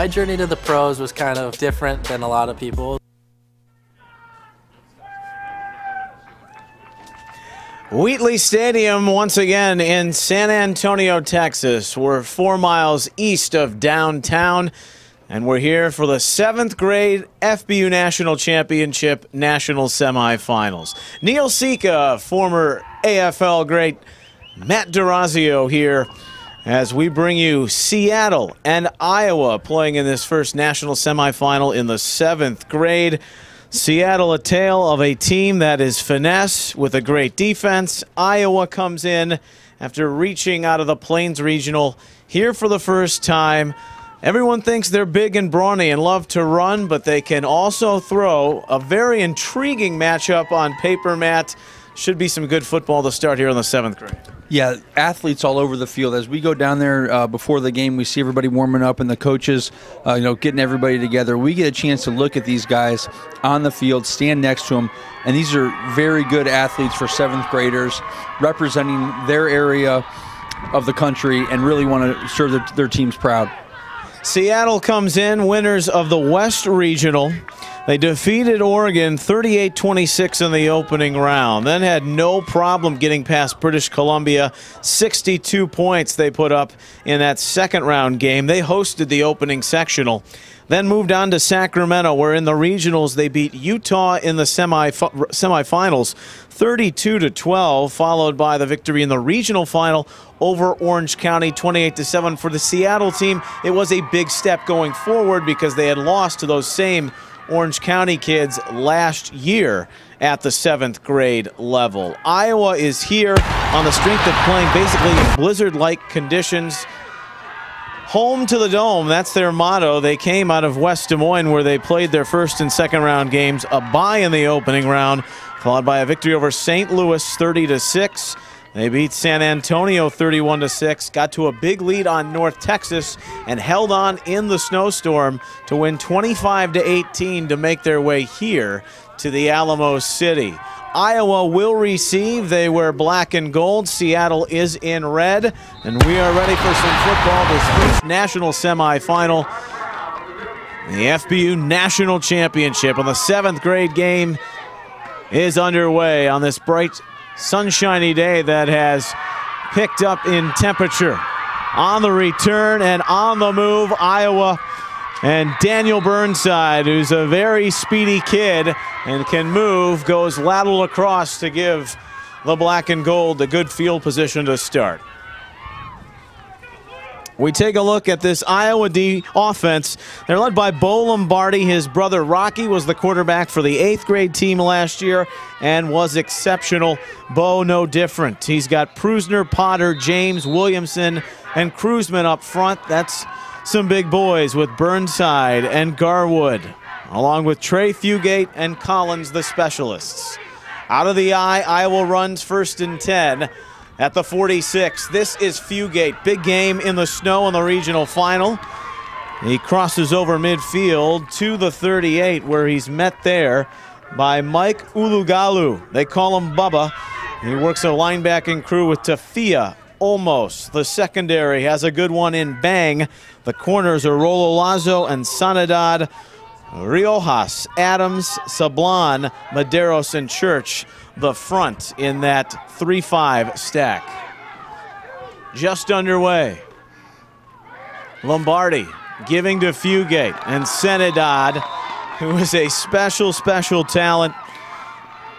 My journey to the pros was kind of different than a lot of people. Wheatley Stadium once again in San Antonio, Texas. We're 4 miles east of downtown, and we're here for the 7th grade FBU National Championship National Semifinals. Neil Sika, former AFL great Matt DeRazio here as we bring you Seattle and Iowa playing in this first national semifinal in the 7th grade. Seattle, a tale of a team that is finesse with a great defense. Iowa comes in after reaching out of the Plains Regional here for the first time. Everyone thinks they're big and brawny and love to run, but they can also throw. A very intriguing matchup on paper, Matt. Should be some good football to start here in the 7th grade. Yeah, athletes all over the field. As we go down there before the game, we see everybody warming up and the coaches, getting everybody together. We get a chance to look at these guys on the field, stand next to them, and these are very good athletes for 7th graders, representing their area of the country and really want to serve their teams proud. Seattle comes in, winners of the West Regional. They defeated Oregon 38-26 in the opening round, then had no problem getting past British Columbia. 62 points they put up in that second round game. They hosted the opening sectional, then moved on to Sacramento, where in the regionals they beat Utah in the semifinals 32-12, followed by the victory in the regional final over Orange County 28-7. For the Seattle team, it was a big step going forward because they had lost to those same Orange County kids last year at the 7th grade level. Iowa is here on the strength of playing basically in blizzard-like conditions. Home to the Dome, that's their motto. They came out of West Des Moines where they played their first and second round games, a bye in the opening round, followed by a victory over St. Louis 30-6. They beat San Antonio 31-6, got to a big lead on North Texas, and held on in the snowstorm to win 25-18 to make their way here to the Alamo City. Iowa will receive. They wear black and gold. Seattle is in red, and we are ready for some football. This first national semifinal, the FBU National Championship, and the 7th grade game is underway on this bright sunshiny day that has picked up in temperature. On the return and on the move, Iowa and Daniel Burnside, who's a very speedy kid and can move, goes lateral across to give the black and gold a good field position to start. We take a look at this Iowa D offense. They're led by Bo Lombardi. His brother Rocky was the quarterback for the 8th grade team last year and was exceptional. Bo no different. He's got Prusner, Potter, James, Williamson, and Kruzman up front. That's some big boys with Burnside and Garwood, along with Trey Fugate and Collins, the specialists. Out of the I, Iowa runs 1st and 10. At the 46, this is Fugate. Big game in the snow in the regional final. He crosses over midfield to the 38, where he's met there by Mike Ulugalu. They call him Bubba. He works a linebacking crew with Tafia Olmos. The secondary has a good one in Bang. The corners are Rolo Lazo and Sanidad, Riojas, Adams, Sablan, Maderos, and Church. The front in that 3-5 stack. Just underway. Lombardi giving to Fugate, and Senedad, who is a special talent.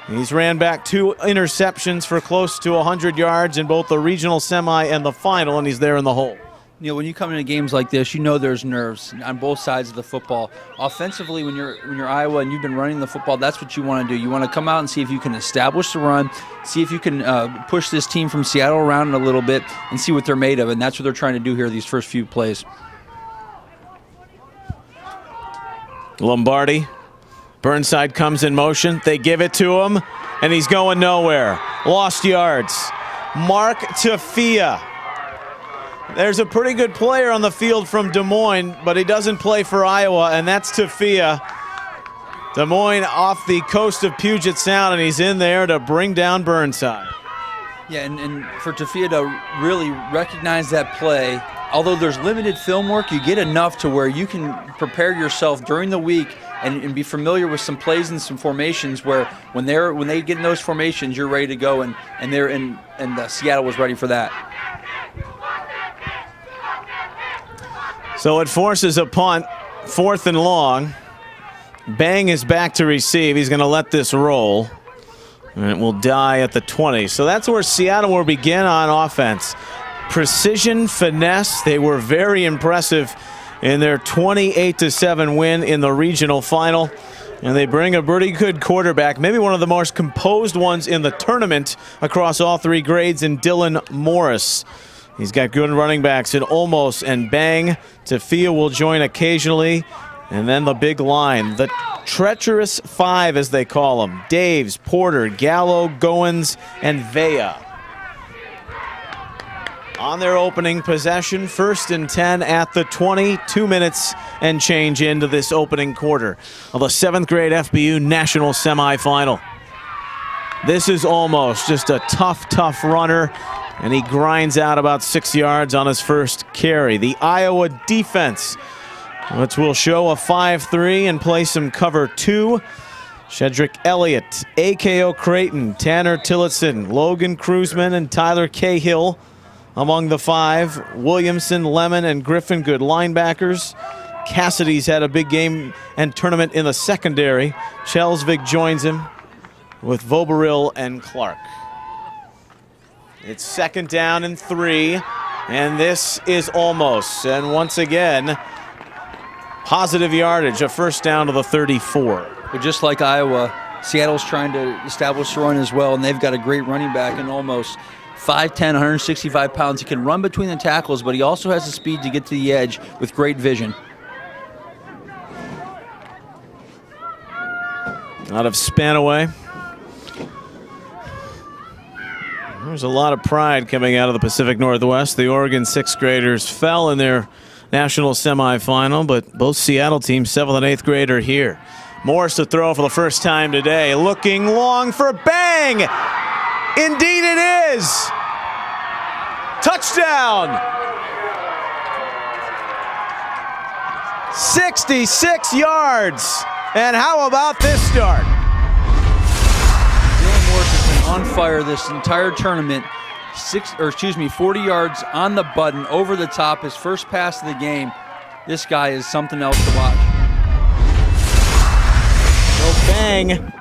He's ran back 2 interceptions for close to 100 yards in both the regional semi and the final, and he's there in the hole. You know, when you come into games like this, you know there's nerves on both sides of the football. Offensively, when you're Iowa and you've been running the football, that's what you want to do. You want to come out and see if you can establish the run, see if you can push this team from Seattle around a little bit and see what they're made of, and that's what they're trying to do here these first few plays. Lombardi. Burnside comes in motion. They give it to him, and he's going nowhere. Lost yards. Mark Tafia. There's a pretty good player on the field from Des Moines, but he doesn't play for Iowa, and that's Tafia. Des Moines off the coast of Puget Sound, and he's in there to bring down Burnside. Yeah, and for Tafia to really recognize that play, although there's limited film work, you get enough to where you can prepare yourself during the week and be familiar with some plays and some formations where when they get in those formations, you're ready to go, and Seattle was ready for that. So it forces a punt, 4th and long. Bang is back to receive. He's going to let this roll, and it will die at the 20. So that's where Seattle will begin on offense. Precision, finesse. They were very impressive in their 28-7 win in the regional final. And they bring a pretty good quarterback, maybe one of the most composed ones in the tournament across all 3 grades, in Dylan Morris. He's got good running backs in Olmos and Bang. Tafia will join occasionally. And then the big line, the treacherous 5 as they call them. Daves, Porter, Gallo, Goins, and Vea. On their opening possession, 1st and 10 at the 20, 2 minutes and change into this opening quarter of the 7th grade FBU National Semifinal. This is almost just a tough runner, and he grinds out about 6 yards on his first carry. The Iowa defense, which will show a 5-3 and play some cover 2. Shedrick Elliott, AKO Creighton, Tanner Tillotson, Logan Cruzman, and Tyler Cahill among the 5. Williamson, Lemon, and Griffin, good linebackers. Cassidy's had a big game and tournament in the secondary. Chelsvig joins him with Voberil and Clark. It's 2nd down and 3, and this is almost. And once again, positive yardage, a 1st down to the 34. But just like Iowa, Seattle's trying to establish the run as well, and they've got a great running back in Olmos. 5'10", 165 pounds. He can run between the tackles, but he also has the speed to get to the edge with great vision. Out of Spanaway. There's a lot of pride coming out of the Pacific Northwest. The Oregon 6th graders fell in their national semifinal, but both Seattle teams, 7th and 8th grade, are here. Morris to throw for the first time today. Looking long for Bang. Indeed it is. Touchdown. 66 yards. And how about this start? Dylan Morris has been on fire this entire tournament. 40 yards on the button, over the top, his first pass of the game. This guy is something else to watch. So Bang,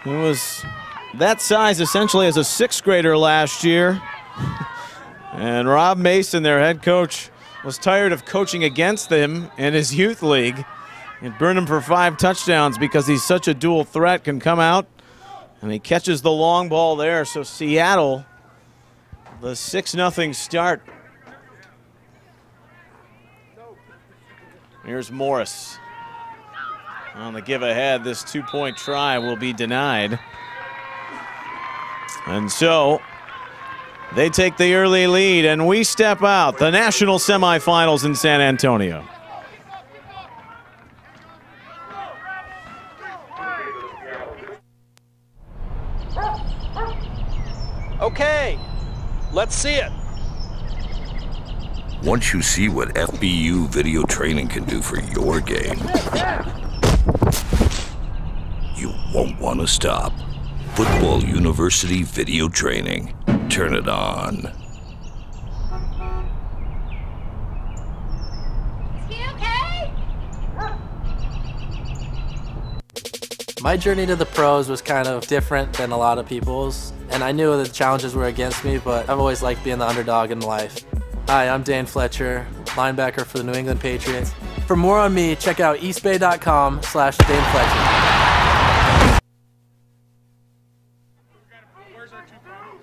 who was that size essentially as a 6th grader last year. And Rob Mason, their head coach, was tired of coaching against him in his youth league. It burned him for 5 touchdowns because he's such a dual threat, can come out, and he catches the long ball there. So Seattle, the 6-0 start. Here's Morris. On the give ahead, this 2-point try will be denied. And so they take the early lead, and we step out. The national semifinals in San Antonio. Okay, let's see it. Once you see what FBU video training can do for your game, you won't want to stop. Football University Video Training. Turn it on. Is he okay? My journey to the pros was kind of different than a lot of people's, and I knew the challenges were against me, but I've always liked being the underdog in life. Hi, I'm Dane Fletcher, linebacker for the New England Patriots. For more on me, check out eastbay.com/Dane Fletcher.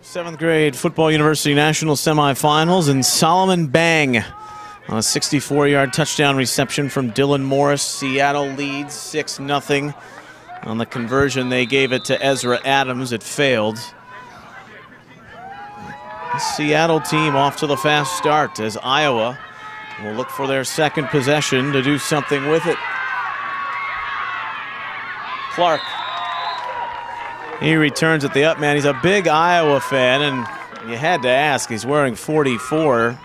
7th grade Football University National Semifinals, and Solomon Bang on a 64-yard touchdown reception from Dylan Morris. Seattle leads 6-0. On the conversion, they gave it to Ezra Adams. It failed. The Seattle team off to the fast start as Iowa will look for their second possession to do something with it. Clark. He returns at the up man. He's a big Iowa fan, and you had to ask. He's wearing 44.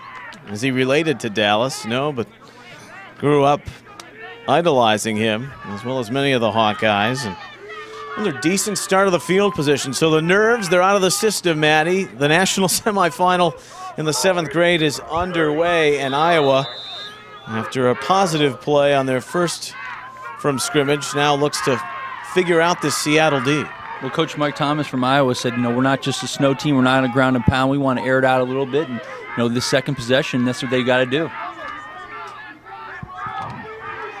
Is he related to Dallas? No, but grew up idolizing him, as well as many of the Hawkeyes. And another decent start of the field position. So the Nerves, they're out of the system, Maddie. The national semifinal in the 7th grade is underway, and Iowa, after a positive play on their first from scrimmage, now looks to figure out this Seattle D. Well, Coach Mike Thomas from Iowa said, we're not just a snow team. We're not a ground and pound. We want to air it out a little bit. And, this second possession, that's what they got to do.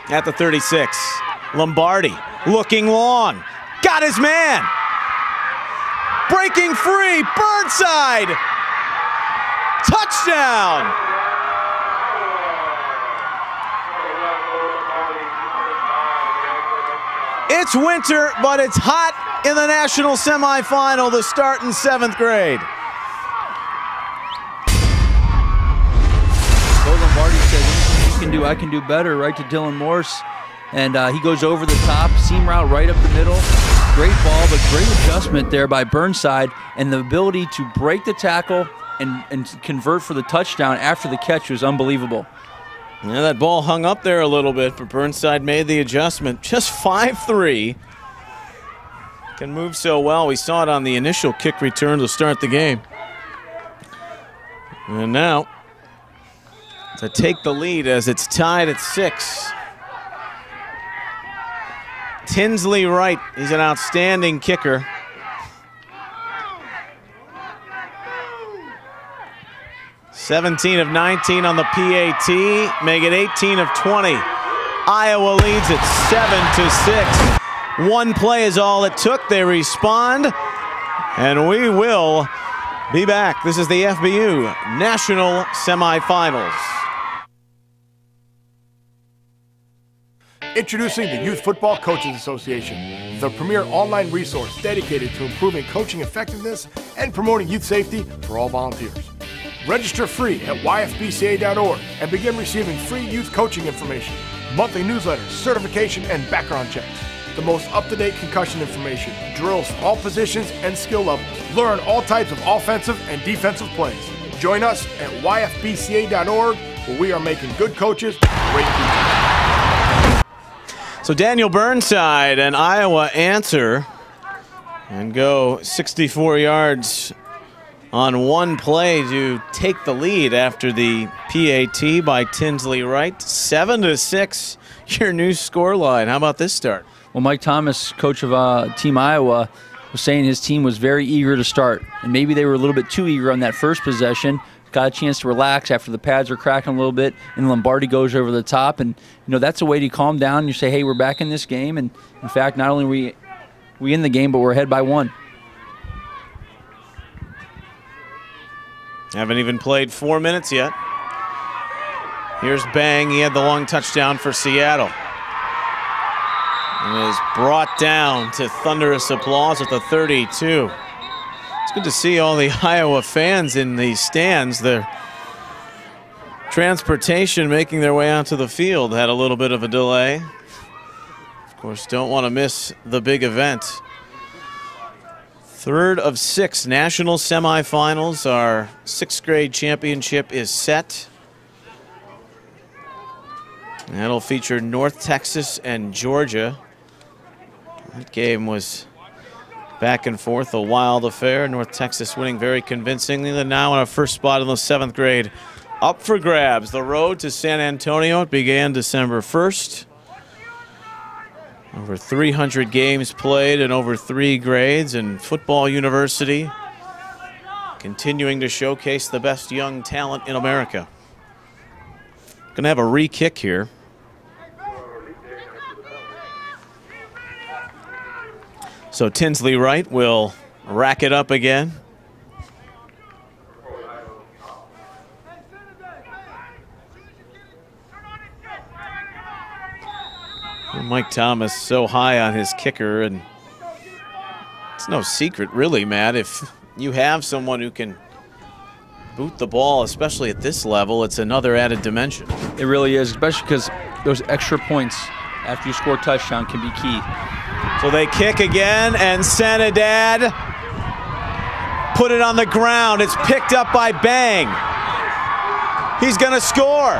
At the 36, Lombardi looking long. Got his man. Breaking free. Burnside. Touchdown. It's winter, but it's hot in the national semifinal to start in 7th grade. Bo Lombardi said, anything you can do, I can do better, right to Dylan Morse. And he goes over the top, seam route right up the middle. Great ball, but great adjustment there by Burnside, and the ability to break the tackle and convert for the touchdown after the catch was unbelievable. Yeah, that ball hung up there a little bit, but Burnside made the adjustment. Just 5'3". Can move so well. We saw it on the initial kick return to start the game. And now to take the lead as it's tied at 6. Tinsley Wright, he's an outstanding kicker. "17 of 19 on the PAT, make it 18 of 20. Iowa leads it 7-6. One play is all it took. They respond, and we will be back. This is the FBU National Semifinals. Introducing the Youth Football Coaches Association, the premier online resource dedicated to improving coaching effectiveness and promoting youth safety for all volunteers. Register free at yfbca.org and begin receiving free youth coaching information, monthly newsletters, certification, and background checks. The most up-to-date concussion information, drills for all positions and skill levels. Learn all types of offensive and defensive plays. Join us at yfbca.org, where we are making good coaches great people. So Daniel Burnside and Iowa answer and go 64 yards on one play to take the lead after the PAT by Tinsley Wright. 7-6, your new scoreline. How about this start? Well, Mike Thomas, coach of Team Iowa, was saying his team was very eager to start. And maybe they were a little bit too eager on that first possession. Got a chance to relax after the pads are cracking a little bit, and Lombardi goes over the top. And, that's a way to calm down. And you say, hey, we're back in this game. And, in fact, not only are we in the game, but we're ahead by 1. Haven't even played 4 minutes yet. Here's Bang. He had the long touchdown for Seattle. And is brought down to thunderous applause at the 32. It's good to see all the Iowa fans in the stands. Their transportation making their way out to the field had a little bit of a delay. Of course, don't want to miss the big event. 3rd of 6 national semifinals. Our 6th grade championship is set. That'll feature North Texas and Georgia. That game was back and forth, a wild affair. North Texas winning very convincingly. They're now in a first spot in the 7th grade. Up for grabs. The road to San Antonio. It began December 1st. Over 300 games played in over 3 grades, and Football University continuing to showcase the best young talent in America. Going to have a re-kick here. So Tinsley Wright will rack it up again. Mike Thomas so high on his kicker, and it's no secret really, Matt, if you have someone who can boot the ball, especially at this level, it's another added dimension. It really is, especially because those extra points after you score a touchdown can be key. So they kick again, and Sanidad put it on the ground. It's picked up by Bang. He's going to score.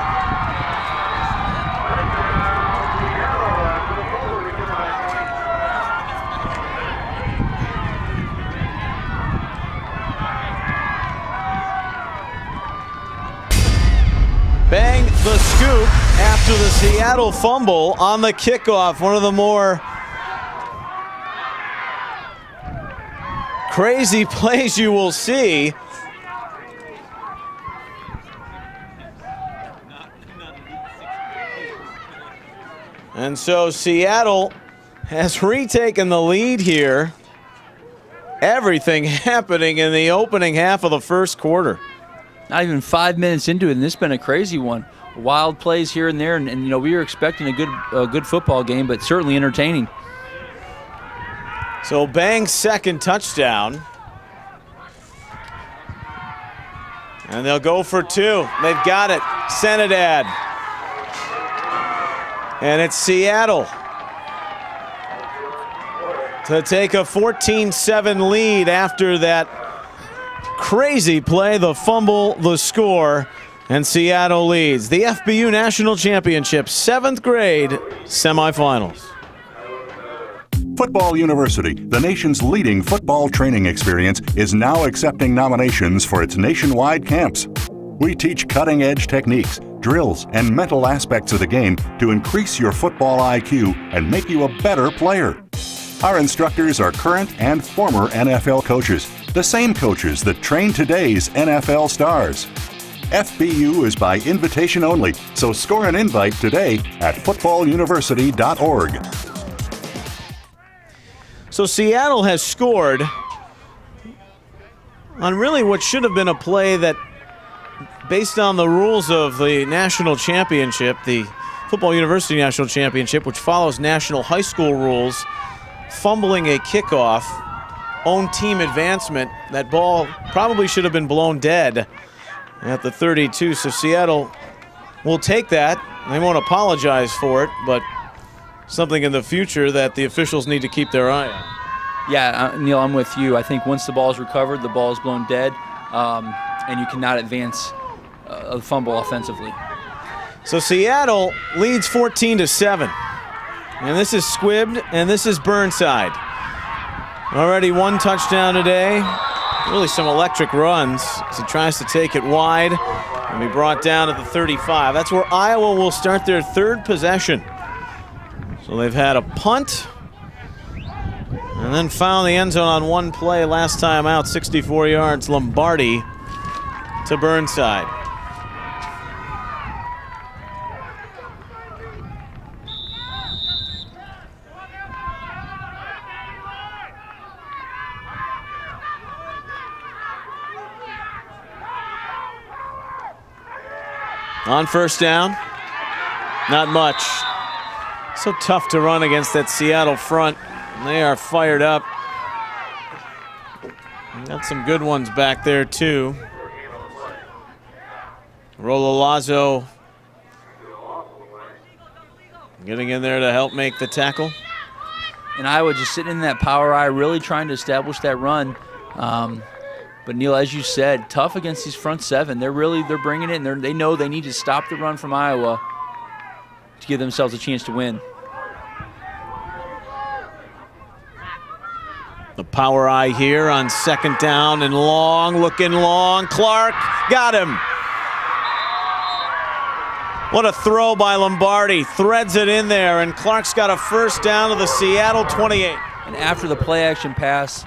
Bang the scoop after the Seattle fumble on the kickoff. One of the more crazy plays you will see. And so Seattle has retaken the lead here. Everything happening in the opening half of the first quarter. Not even 5 minutes into it, and this has been a crazy one. Wild plays here and there, and you know, we were expecting a good football game, but certainly entertaining. So Bang's second touchdown. And they'll go for two. They've got it. Senadad. And it's Seattle to take a 14-7 lead after that crazy play, the fumble, the score, and Seattle leads. The FBU National Championship, 7th grade semifinals. Football University, the nation's leading football training experience, is now accepting nominations for its nationwide camps. We teach cutting-edge techniques, drills, and mental aspects of the game to increase your football IQ and make you a better player. Our instructors are current and former NFL coaches, the same coaches that train today's NFL stars. FBU is by invitation only, so score an invite today at footballuniversity.org. So Seattle has scored on really what should have been a play that, based on the rules of the national championship, the Football University National Championship, which follows national high school rules, fumbling a kickoff, own team advancement, that ball probably should have been blown dead at the 32. So Seattle will take that. They won't apologize for it, but something in the future that the officials need to keep their eye on. Yeah, Neil, I'm with you. I think once the ball is recovered, the ball is blown dead, and you cannot advance a fumble offensively. So Seattle leads 14-7. And this is Squibb, and this is Burnside. Already one touchdown today. Really some electric runs as he tries to take it wide and be brought down at the 35. That's where Iowa will start their third possession. So they've had a punt and then found the end zone on one play last time out, 64 yards, Lombardi to Burnside. On first down, not much. So tough to run against that Seattle front. They are fired up. Got some good ones back there too. Rololazzo getting in there to help make the tackle. And Iowa just sitting in that power eye, really trying to establish that run. But Neil, as you said, tough against these front seven. They're bringing it, and they know they need to stop the run from Iowa to give themselves a chance to win. The power eye here on second down and long, looking long. Clark got him. What a throw by Lombardi. Threads it in there, and Clark's got a first down to the Seattle 28. And after the play action pass,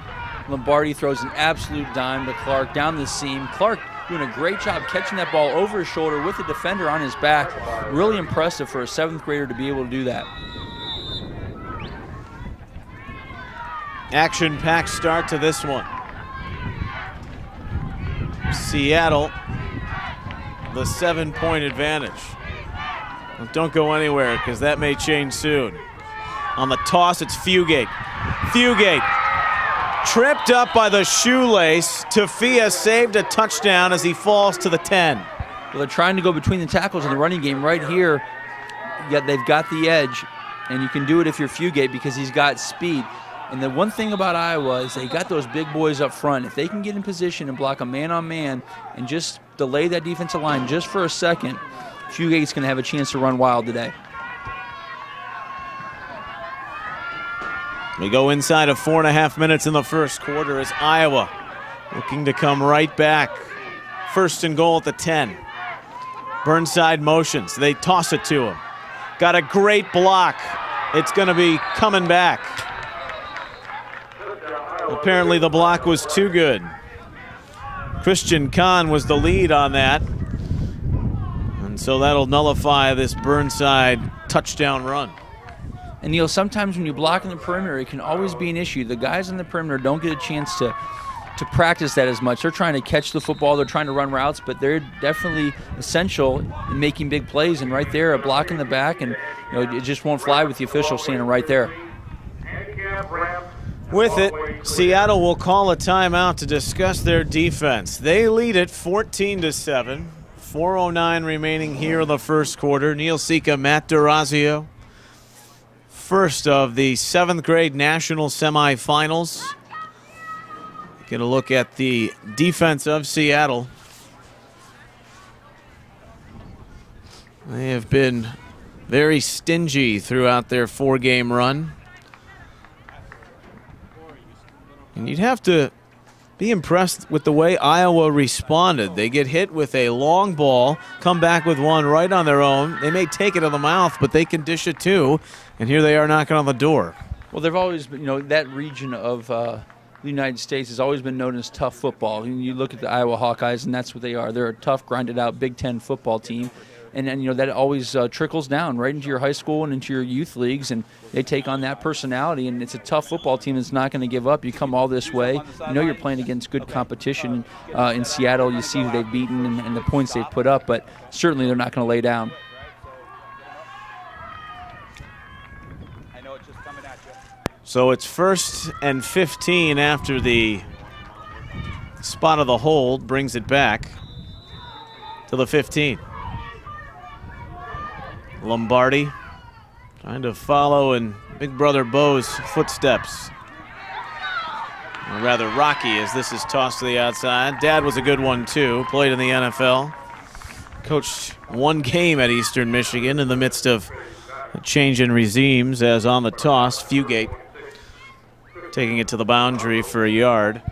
Lombardi throws an absolute dime to Clark down the seam. Clark doing a great job catching that ball over his shoulder with the defender on his back. Really impressive for a 7th grader to be able to do that. Action-packed start to this one. Seattle, the 7-point advantage. Well, don't go anywhere because that may change soon. On the toss, it's Fugate. Fugate tripped up by the shoelace. Tafia saved a touchdown as he falls to the 10. Well, they're trying to go between the tackles in the running game right here. Yet they've got the edge, and you can do it if you're Fugate because he's got speed. And the one thing about Iowa is they got those big boys up front. If they can get in position and block a man-on-man and just delay that defensive line just for a second, Fugate's going to have a chance to run wild today. We go inside of 4.5 minutes in the first quarter as Iowa looking to come right back. First and goal at the 10. Burnside motions. They toss it to him. Got a great block. It's going to be coming back. Apparently the block was too good. Christian Kahn was the lead on that. And so that'll nullify this Burnside touchdown run. And, Neil, sometimes when you block in the perimeter, it can always be an issue. The guys in the perimeter don't get a chance to practice that as much. They're trying to catch the football. They're trying to run routes, but they're definitely essential in making big plays. And right there, a block in the back, and it just won't fly with the official standing right there. With it, Seattle will call a timeout to discuss their defense. They lead it 14-7. 4:09 remaining here in the first quarter. Neil Sika, Matt D'Orazio. First of the 7th grade national semifinals. Get a look at the defense of Seattle. They have been very stingy throughout their 4-game run. And you'd have to be impressed with the way Iowa responded. They get hit with a long ball, come back with one right on their own. They may take it to the mouth, but they can dish it too. And here they are knocking on the door. Well, they've always been, that region of the United States has always been known as tough football. And you look at the Iowa Hawkeyes, and that's what they are. They're a tough, grinded-out Big Ten football team. And that always trickles down right into your high school and into your youth leagues, and they take on that personality. And it's a tough football team that's not going to give up. You come all this way. You're playing against good competition. In Seattle, you see who they've beaten and the points they've put up, but certainly they're not going to lay down. So it's 1st and 15 after the spot of the hold brings it back to the 15. Lombardi trying to follow in Big Brother Bo's footsteps. Or rather, Rocky, as this is tossed to the outside. Dad was a good one, too. Played in the NFL. Coached one game at Eastern Michigan in the midst of a change in regimes, as on the toss, Fugate taking it to the boundary for a yard.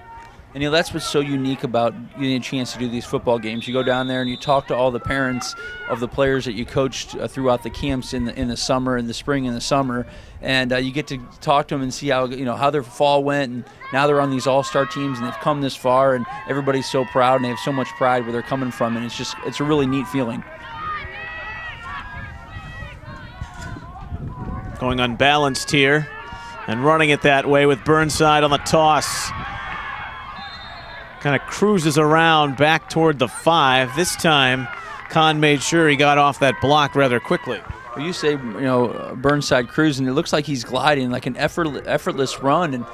And that's what's so unique about getting a chance to do these football games. You go down there and you talk to all the parents of the players that you coached throughout the camps in the summer, in the spring and the summer, and you get to talk to them and see how how their fall went. And now they're on these all-star teams and they've come this far, and everybody's so proud and they have so much pride where they're coming from, and it's a really neat feeling. Going unbalanced here and running it that way with Burnside on the toss. Kind of cruises around back toward the 5. This time, Kahn made sure he got off that block rather quickly. Well, you say, Burnside cruising. It looks like he's gliding, like an effortless run, and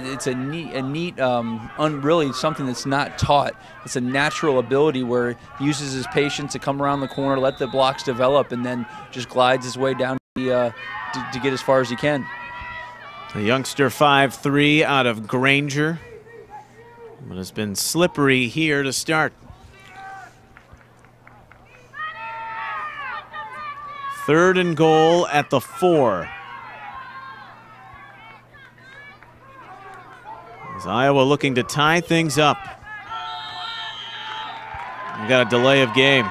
it's a neat, really something that's not taught. It's a natural ability where he uses his patience to come around the corner, let the blocks develop, and then just glides his way down to get as far as he can. The youngster 5'3" out of Granger. But it's been slippery here to start. 3rd and goal at the 4. As Iowa looking to tie things up. We got a delay of game.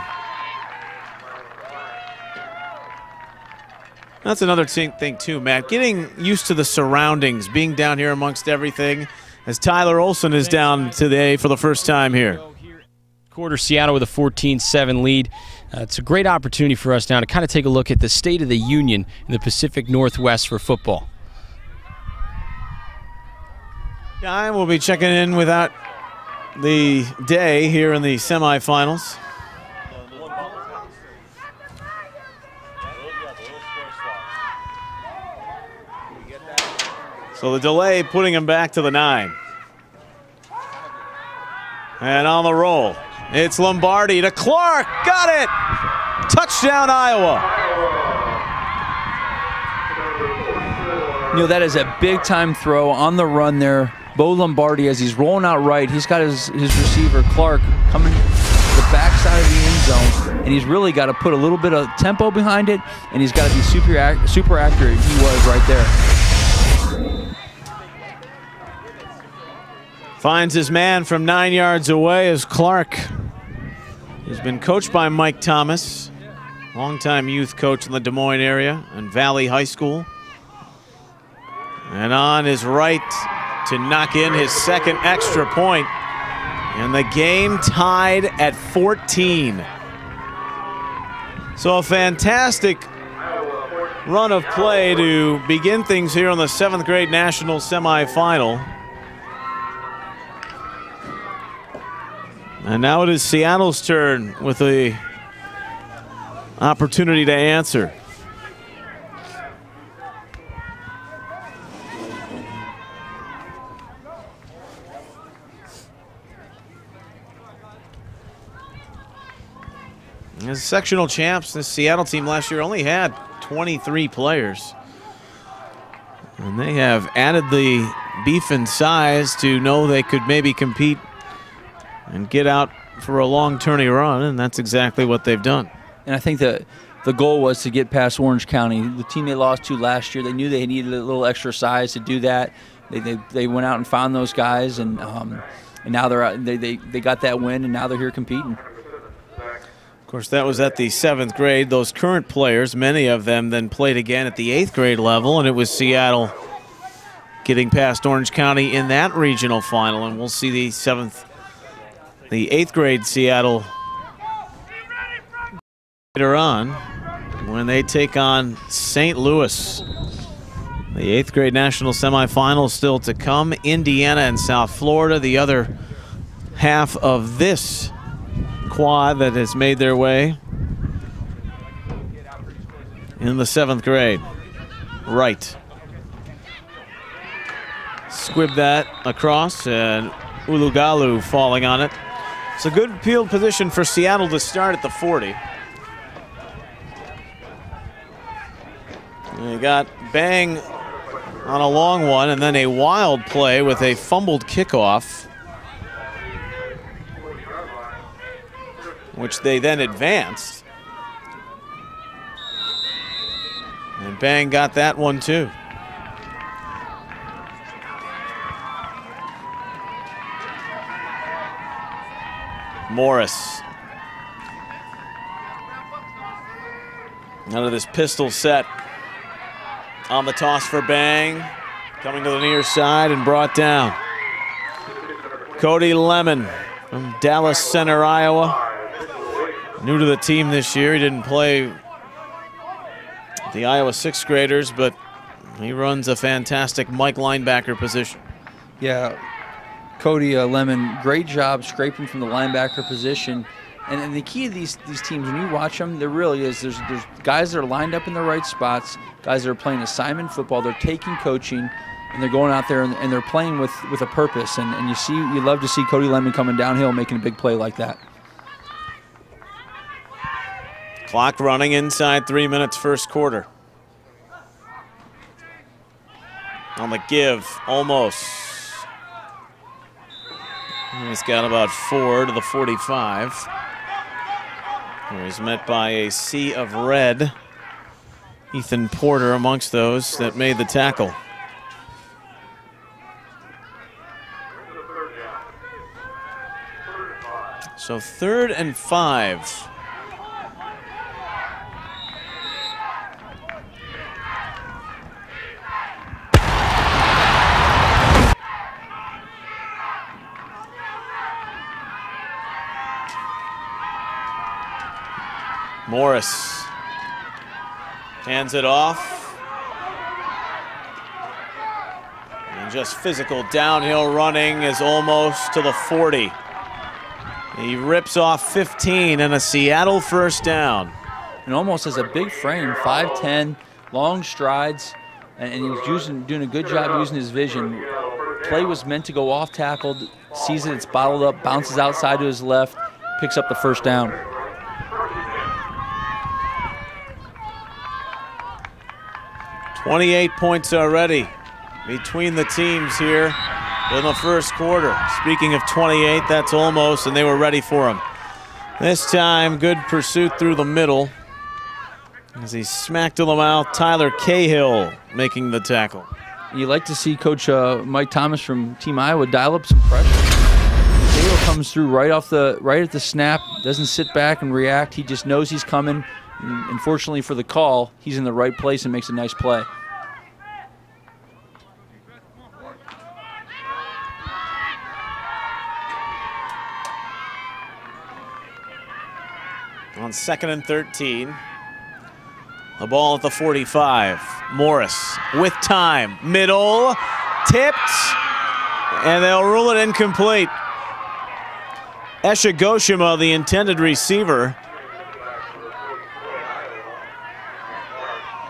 That's another thing too, Matt. Getting used to the surroundings, being down here amongst everything, as Tyler Olson is down today for the first time here. Quarter Seattle with a 14-7 lead. It's a great opportunity for us now to kind of take a look at the state of the union in the Pacific Northwest for football. Yeah, we'll be checking in without the day here in the semifinals. So the delay putting him back to the 9. And on the roll, it's Lombardi to Clark. Got it! Touchdown, Iowa. That is a big-time throw on the run there. Bo Lombardi, as he's rolling out right, he's got his receiver, Clark, coming. The inside of the end zone, and he's really got to put a little bit of tempo behind it, and he's got to be super accurate. He was right there. Finds his man from 9 yards away is Clark. He's been coached by Mike Thomas, longtime youth coach in the Des Moines area and Valley High School. And on his right to knock in his second extra point. And the game tied at 14. So a fantastic run of play to begin things here on the 7th grade national semifinal. And now it is Seattle's turn with the opportunity to answer. As sectional champs, the Seattle team last year only had 23 players. And they have added the beef and size to know they could maybe compete and get out for a long tourney run, and that's exactly what they've done. And I think that the goal was to get past Orange County. The team they lost to last year, they knew they needed a little extra size to do that. They went out and found those guys, and now they're out, they got that win, and now they're here competing. Of course, that was at the 7th grade. Those current players, many of them then played again at the 8th grade level, and it was Seattle getting past Orange County in that regional final, and we'll see the 8th grade Seattle later on when they take on St. Louis. The 8th grade national semifinals still to come. Indiana and South Florida, the other half of this quad that has made their way in the 7th grade. Right. Squib that across, and Ulugalu falling on it. It's a good field position for Seattle to start at the 40. They got Bang on a long one, and then a wild play with a fumbled kickoff, which they then advanced. And Bang got that one too. Morris. Out of this pistol set. On the toss for Bang. Coming to the near side and brought down. Cody Lemon from Dallas Center, Iowa. New to the team this year. He didn't play the Iowa 6th graders, but he runs a fantastic Mike linebacker position. Yeah, Cody Lemon, great job scraping from the linebacker position. And the key to these teams, when you watch them, there really is. There's guys that are lined up in the right spots, guys that are playing assignment football. They're taking coaching, and they're going out there and they're playing with a purpose. And you love to see Cody Lemon coming downhill making a big play like that. Clock running inside 3 minutes, first quarter. On the give, almost. He's got about 4 to the 45. Where he's met by a sea of red. Ethan Porter amongst those that made the tackle. So 3rd and 5. Morris hands it off. And just physical downhill running is almost to the 40. He rips off 15 and a Seattle first down. And almost has a big frame, 5'10", long strides, and he's doing a good job using his vision. Play was meant to go off tackled, sees it, it's bottled up, bounces outside to his left, picks up the first down. 28 points already between the teams here in the first quarter. Speaking of 28, that's almost, and they were ready for him. This time, good pursuit through the middle. As he smacked to the mouth, Tyler Cahill making the tackle. You like to see Coach Mike Thomas from Team Iowa dial up some pressure. Cahill comes through right at the snap, doesn't sit back and react. He just knows he's coming. And unfortunately for the call, he's in the right place and makes a nice play. On 2nd and 13. The ball at the 45. Morris with time. Middle. Tipped. And they'll rule it incomplete. Eshigoshima, the intended receiver.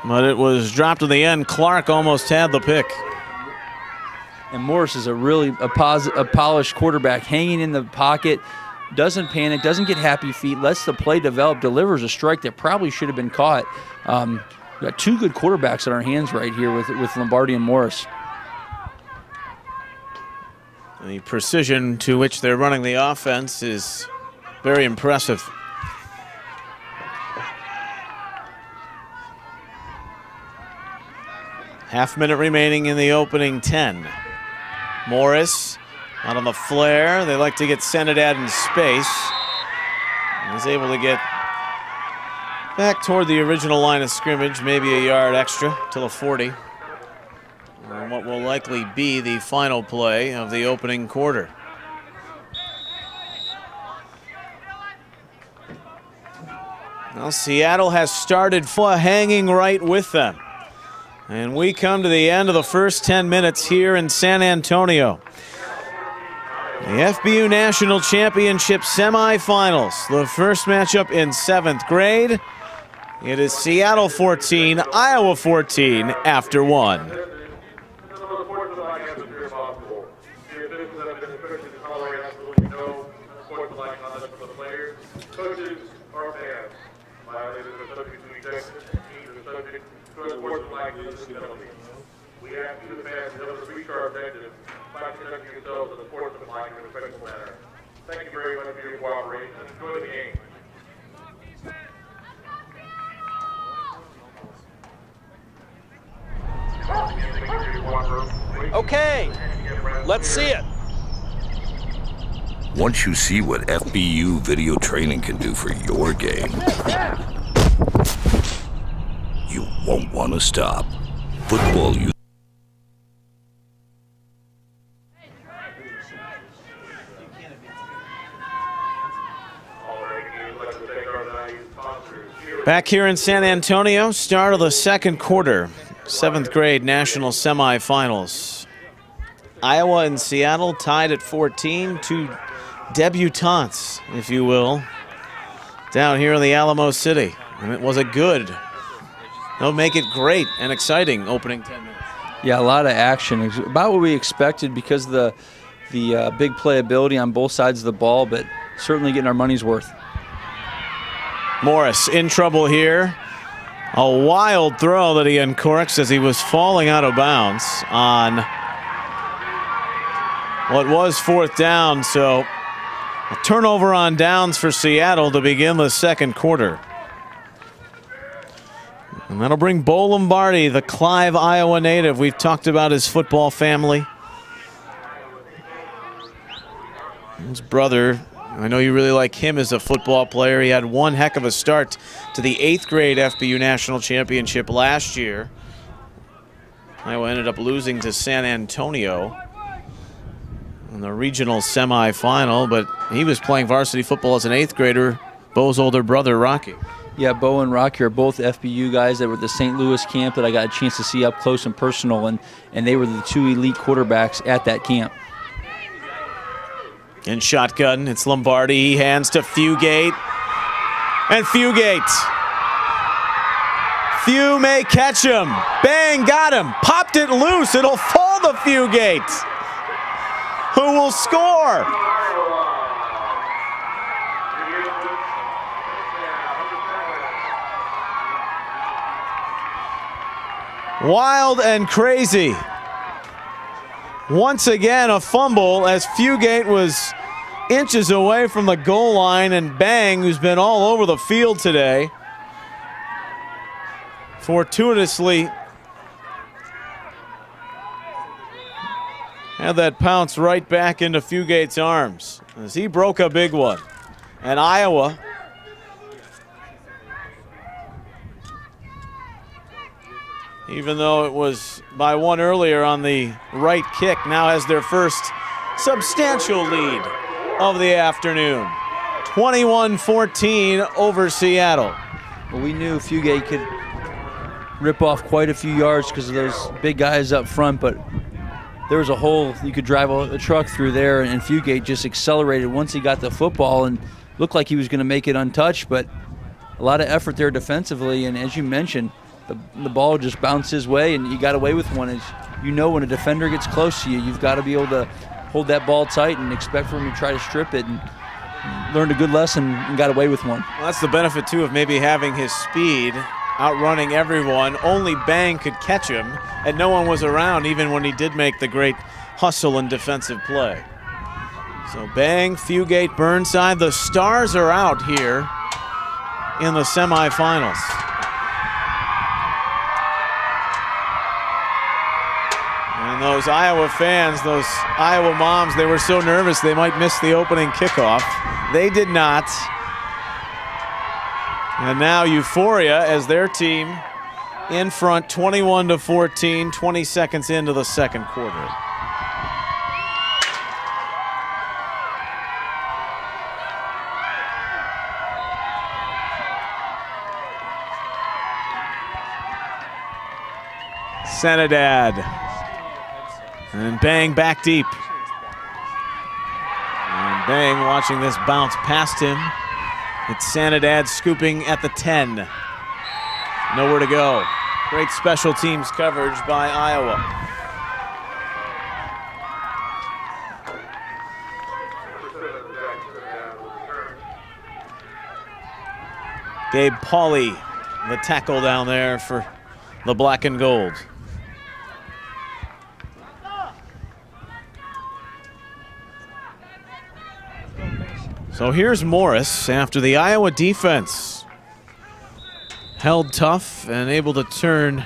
But it was dropped in the end. Clark almost had the pick. And Morris is a polished quarterback, hanging in the pocket. Doesn't panic, doesn't get happy feet, lets the play develop, delivers a strike that probably should have been caught. We've got two good quarterbacks on our hands right here with Lombardi and Morris. The precision to which they're running the offense is very impressive. Half-minute remaining in the opening 10. Morris out on the flare. They like to get Senadad in space. He's able to get back toward the original line of scrimmage, maybe a yard extra to the 40. And what will likely be the final play of the opening quarter. Well, Seattle has started hanging right with them. And we come to the end of the first 10 minutes here in San Antonio. The FBU National Championship semifinals. The first matchup in 7th grade. It is Seattle 14, Iowa 14 after 1. We ask you, the fans, to help us reach our objective by conducting yourselves in a sportsmanlike and respectful manner. Thank you very much for your cooperation. Enjoy the game. Okay, let's see it. Once you see what FBU video training can do for your game, you won't want to stop. Football Back here in San Antonio, start of the second quarter. 7th grade national semifinals. Iowa and Seattle tied at 14. Two debutantes, if you will, down here in the Alamo City. And it was a good, they'll make it great and exciting opening 10 minutes. Yeah, a lot of action. About what we expected because of the big playability on both sides of the ball, but certainly getting our money's worth. Morris in trouble here. A wild throw that he uncorks as he was falling out of bounds on what was 4th down. So a turnover on downs for Seattle to begin the second quarter. And that'll bring Bo Lombardi, the Clive, Iowa native. We've talked about his football family. His brother, I know you really like him as a football player. He had one heck of a start to the 8th grade FBU National Championship last year. Iowa ended up losing to San Antonio in the regional semifinal, but he was playing varsity football as an 8th grader. Bo's older brother, Rocky. Yeah, Bo and Rocky are both FBU guys that were at the St. Louis camp that I got a chance to see up close and personal, and they were the two elite quarterbacks at that camp. In shotgun, it's Lombardi. He hands to Fugate. And Fugate. Few may catch him. Bang, got him. Popped it loose. It'll fall to Fugate, who will score. Wild and crazy. Once again, a fumble as Fugate was inches away from the goal line, and Bang, who's been all over the field today, fortuitously had that pounce right back into Fugate's arms as he broke a big one. And Iowa even though it was by one earlier on the right kick, now has their first substantial lead of the afternoon. 21-14 over Seattle. Well, we knew Fugate could rip off quite a few yards because of those big guys up front, but there was a hole you could drive a truck through there, and Fugate just accelerated once he got the football and looked like he was going to make it untouched, but a lot of effort there defensively, and as you mentioned, the ball just bounced his way, and you got away with one. As you know, when a defender gets close to you, you've got to be able to hold that ball tight and expect for him to try to strip it, and learned a good lesson and got away with one. Well, that's the benefit, too, of maybe having his speed, outrunning everyone. Only Bang could catch him, and no one was around even when he did make the great hustle and defensive play. So Bang, Fugate, Burnside, the stars are out here in the semifinals. And those Iowa fans, those Iowa moms, they were so nervous they might miss the opening kickoff. They did not. And now euphoria as their team in front 21-14, 20 seconds into the second quarter. Sanidad. And Bang back deep. And Bang watching this bounce past him. It's Sanidad scooping at the 10. Nowhere to go. Great special teams coverage by Iowa. Gabe Pauley, the tackle down there for the black and gold. So here's Morris after the Iowa defense held tough and able to turn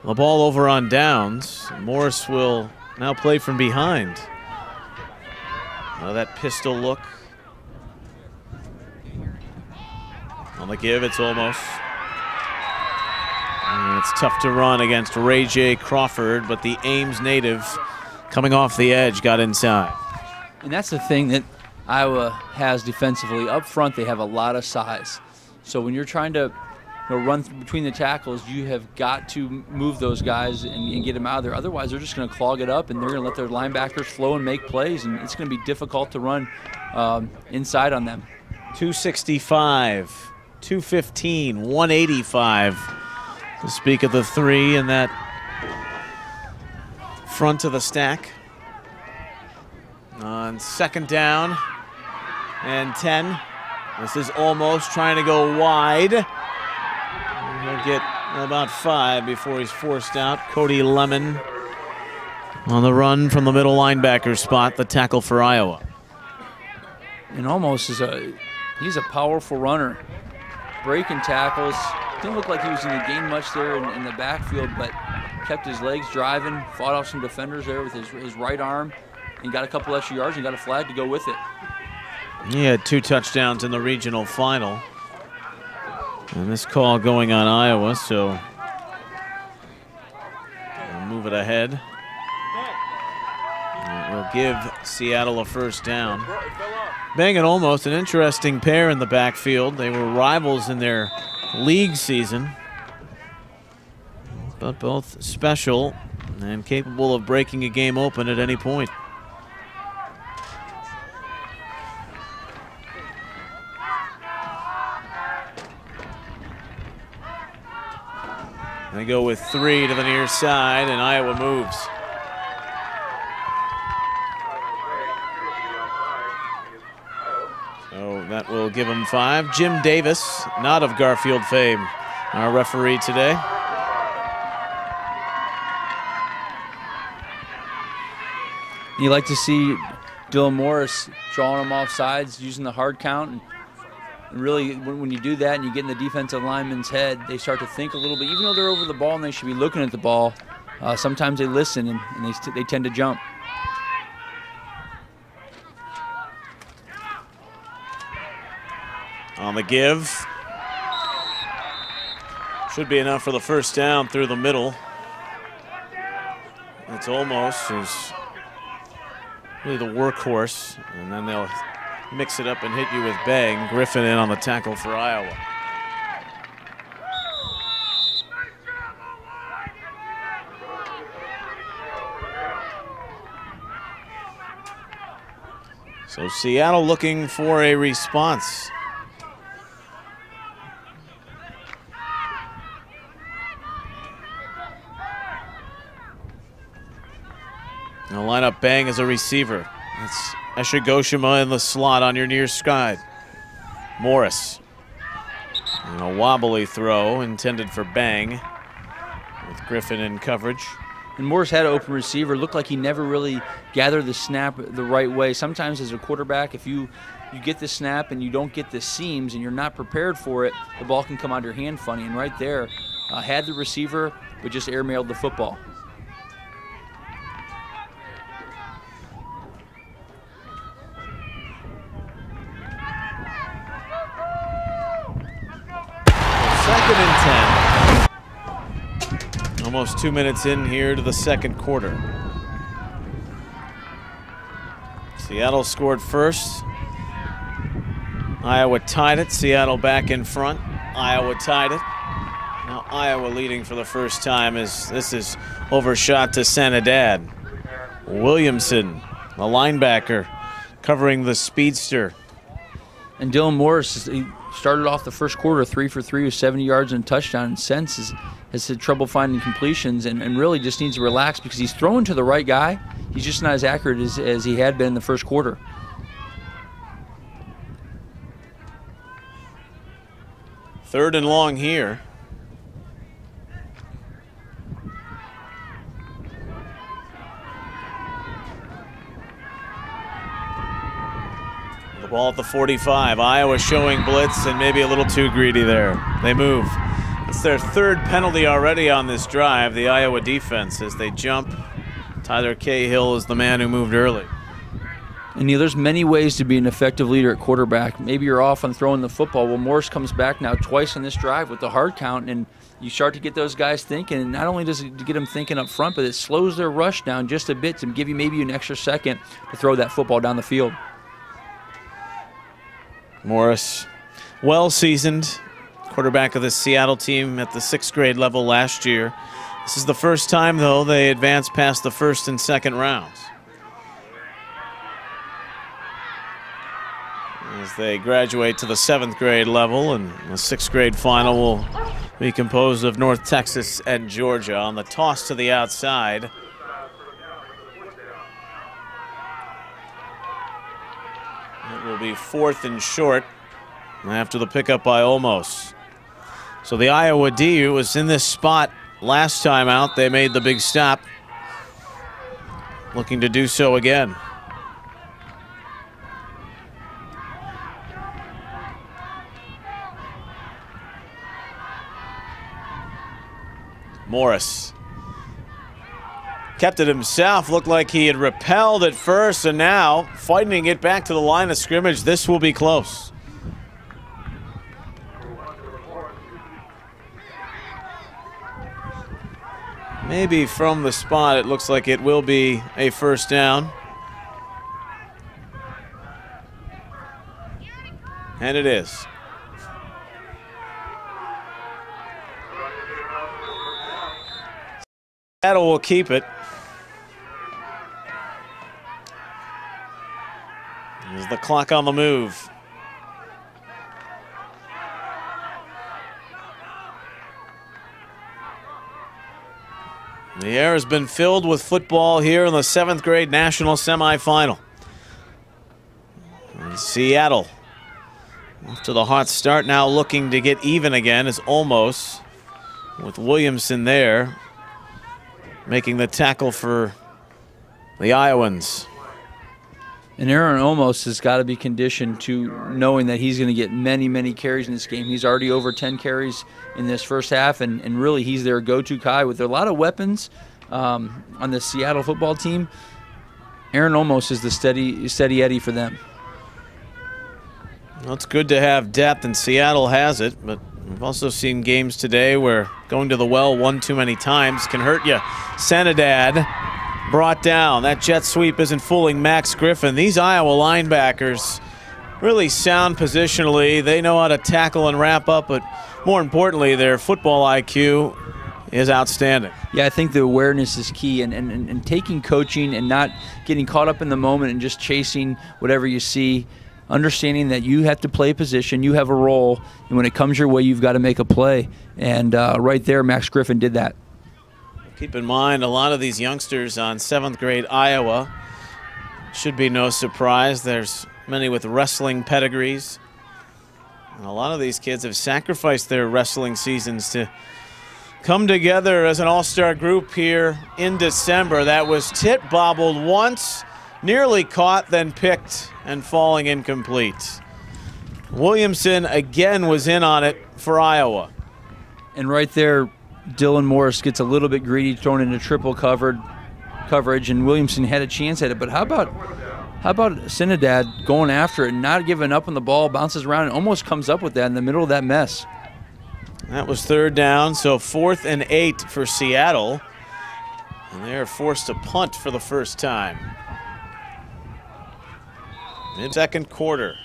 the ball over on downs. Morris will now play from behind. That pistol look. On the give, it's almost. And it's tough to run against Ray J. Crawford, but the Ames native coming off the edge got inside. And that's the thing that Iowa has defensively. Up front, they have a lot of size. So when you're trying to run between the tackles, you have got to move those guys and get them out of there. Otherwise, they're just going to clog it up, and they're going to let their linebackers flow and make plays, and it's going to be difficult to run inside on them. 265, 215, 185 to speak of the three in that front of the stack. On second down and 10. This is almost trying to go wide. He'll get about 5 before he's forced out. Cody Lemon on the run from the middle linebacker spot, the tackle for Iowa. And almost he's a powerful runner. Breaking tackles. Didn't look like he was going to gain much there in the backfield, but kept his legs driving, fought off some defenders there with his right arm. He got a couple extra yards and got a flag to go with it. He had 2 touchdowns in the regional final. And this call going on Iowa, so we'll move it ahead. It will give Seattle a first down. Bang and Almost, an interesting pair in the backfield. They were rivals in their league season, but both special and capable of breaking a game open at any point. They go with 3 to the near side, and Iowa moves. So that will give them 5. Jim Davis, not of Garfield fame, our referee today. You like to see Dylan Morris drawing them off sides, using the hard count. And really, when you do that and you get in the defensive lineman's head, they start to think a little bit. Even though they're over the ball and they should be looking at the ball, sometimes they listen and they tend to jump. On the give. Should be enough for the first down through the middle. It's Olmos who's really the workhorse, and then they'll mix it up and hit you with bang. Griffin in on the tackle for Iowa. So Seattle looking for a response. They'll line up Bang as a receiver. That's Escher Goshima in the slot on your near side. Morris. And a wobbly throw intended for Bang with Griffin in coverage. And Morris had an open receiver. Looked like he never really gathered the snap the right way. Sometimes as a quarterback, if you get the snap and you don't get the seams and you're not prepared for it, the ball can come out of your hand funny. And right there, had the receiver, but just airmailed the football. Second and 10. Almost 2 minutes in here to the second quarter. Seattle scored first. Iowa tied it. Seattle back in front. Iowa tied it. Now Iowa leading for the first time as this is overshot to Sanidad. Williamson, the linebacker, covering the speedster. And Dylan Morris, he started off the first quarter 3 for 3 with 70 yards and a touchdown, and since has had trouble finding completions and really just needs to relax because he's throwing to the right guy. He's just not as accurate as he had been in the first quarter. Third and long here. The ball at the 45. Iowa showing blitz and maybe a little too greedy there. They move. It's their third penalty already on this drive, the Iowa defense, as they jump. Tyler Cahill is the man who moved early. And there's many ways to be an effective leader at quarterback. Maybe you're off on throwing the football. Well, Morris comes back now twice on this drive with the hard count, and you start to get those guys thinking. And not only does it get them thinking up front, but it slows their rush down just a bit to give you maybe an extra second to throw that football down the field. Morris, well-seasoned quarterback of the Seattle team at the 6th grade level last year. This is the first time, though, they advanced past the first and second rounds. As they graduate to the 7th grade level, and the 6th grade final will be composed of North Texas and Georgia. On the toss to the outside, it will be 4th and short after the pickup by Olmos. So the Iowa D, who was in this spot last time out, they made the big stop, looking to do so again. Morris kept it himself, looked like he had repelled at first, and now fighting it back to the line of scrimmage. This will be close. Maybe from the spot, it looks like it will be a first down. And it is. Seattle will keep it. There's the clock on the move. The air has been filled with football here in the 7th grade national semifinal. And Seattle, off to the hot start, now looking to get even again is Olmos, with Williamson there, making the tackle for the Iowans. And Aaron almost has got to be conditioned to knowing that he's going to get many, many carries in this game. He's already over 10 carries in this first half, and really he's their go-to guy with a lot of weapons on the Seattle football team. Aaron almost is the steady Eddie for them. Well, it's good to have depth, and Seattle has it, but we've also seen games today where going to the well one too many times can hurt you. Senadad brought down. That jet sweep isn't fooling Max Griffin. These Iowa linebackers really sound positionally. They know how to tackle and wrap up, but more importantly, their football IQ is outstanding. Yeah, I think the awareness is key, and taking coaching and not getting caught up in the moment and just chasing whatever you see, understanding that you have to play position, you have a role, and when it comes your way, you've got to make a play. And right there, Max Griffin did that. Keep in mind, a lot of these youngsters on 7th grade Iowa, should be no surprise. There's many with wrestling pedigrees. And a lot of these kids have sacrificed their wrestling seasons to come together as an all-star group here in December. That was tit-bobbled once, nearly caught, then picked and falling incomplete. Williamson again was in on it for Iowa. And right there, Dylan Morris gets a little bit greedy, thrown into triple coverage, and Williamson had a chance at it. But how about Senadad going after it and not giving up on the ball, bounces around, and almost comes up with that in the middle of that mess. That was 3rd down, so 4th and 8 for Seattle. And they're forced to punt for the first time. Mid-second quarter.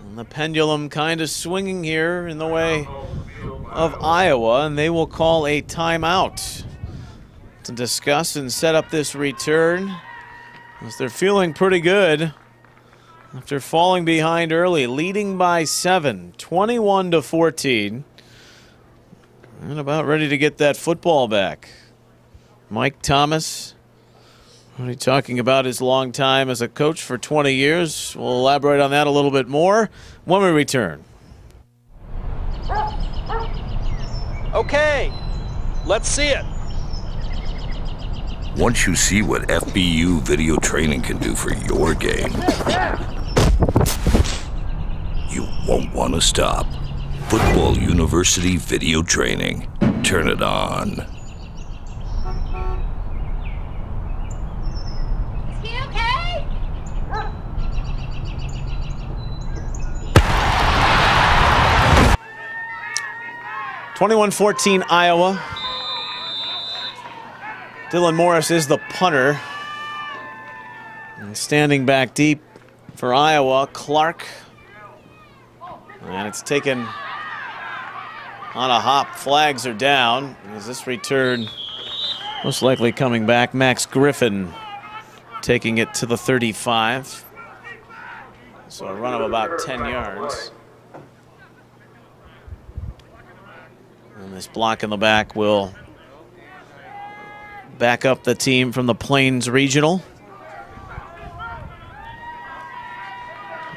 And the pendulum kind of swinging here in the way of Iowa, and they will call a timeout to discuss and set up this return, as they're feeling pretty good after falling behind early, leading by 7, 21-14, and about ready to get that football back. Mike Thomas, already talking about his long time as a coach for 20 years. We'll elaborate on that a little bit more when we return. Okay, let's see it. Once you see what FBU video training can do for your game, you won't want to stop. Football University video training. Turn it on. Is he okay? 21-14 Iowa. Dylan Morris is the punter. And standing back deep for Iowa, Clark. And it's taken on a hop. Flags are down as this return most likely coming back. Max Griffin taking it to the 35. So a run of about 10 yards. And this block in the back will back up the team from the Plains Regional.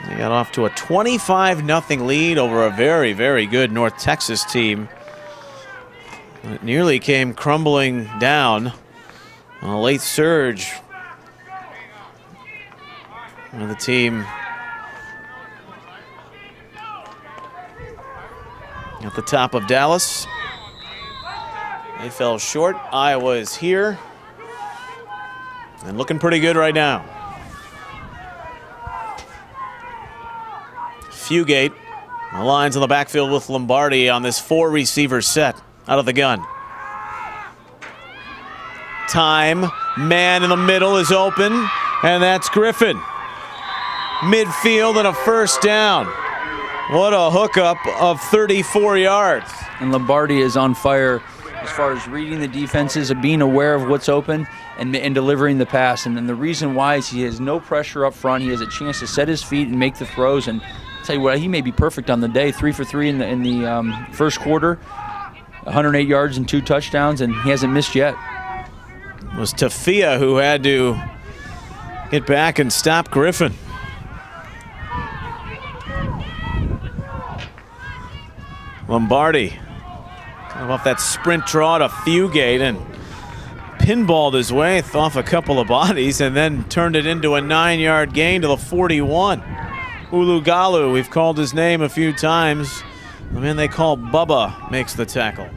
They got off to a 25-0 lead over a very, very good North Texas team. It nearly came crumbling down on a late surge. And the team at the top of Dallas. They fell short. Iowa is here and looking pretty good right now. Fugate aligns in the backfield with Lombardi on this 4-receiver set out of the gun. Time, man in the middle is open, and that's Griffin. Midfield and a first down. What a hookup of 34 yards. And Lombardi is on fire as far as reading the defenses and being aware of what's open and delivering the pass. And then the reason why is he has no pressure up front. He has a chance to set his feet and make the throws. And I'll tell you what, he may be perfect on the day. 3 for 3 in the first quarter, 108 yards and 2 touchdowns, and he hasn't missed yet. It was Tafia who had to get back and stop Griffin. Lombardi kind of off that sprint draw to Fugate and pinballed his way off a couple of bodies and then turned it into a 9-yard gain to the 41. Ulugalu, we've called his name a few times. The man they call Bubba makes the tackle.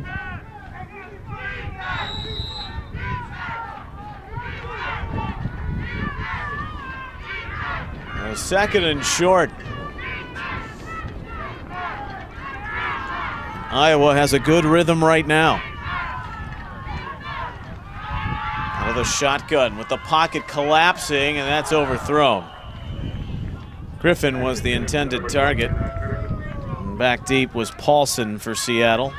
A second and short. Iowa has a good rhythm right now. Out of the shotgun with the pocket collapsing, and that's overthrown. Griffin was the intended target. And back deep was Paulson for Seattle.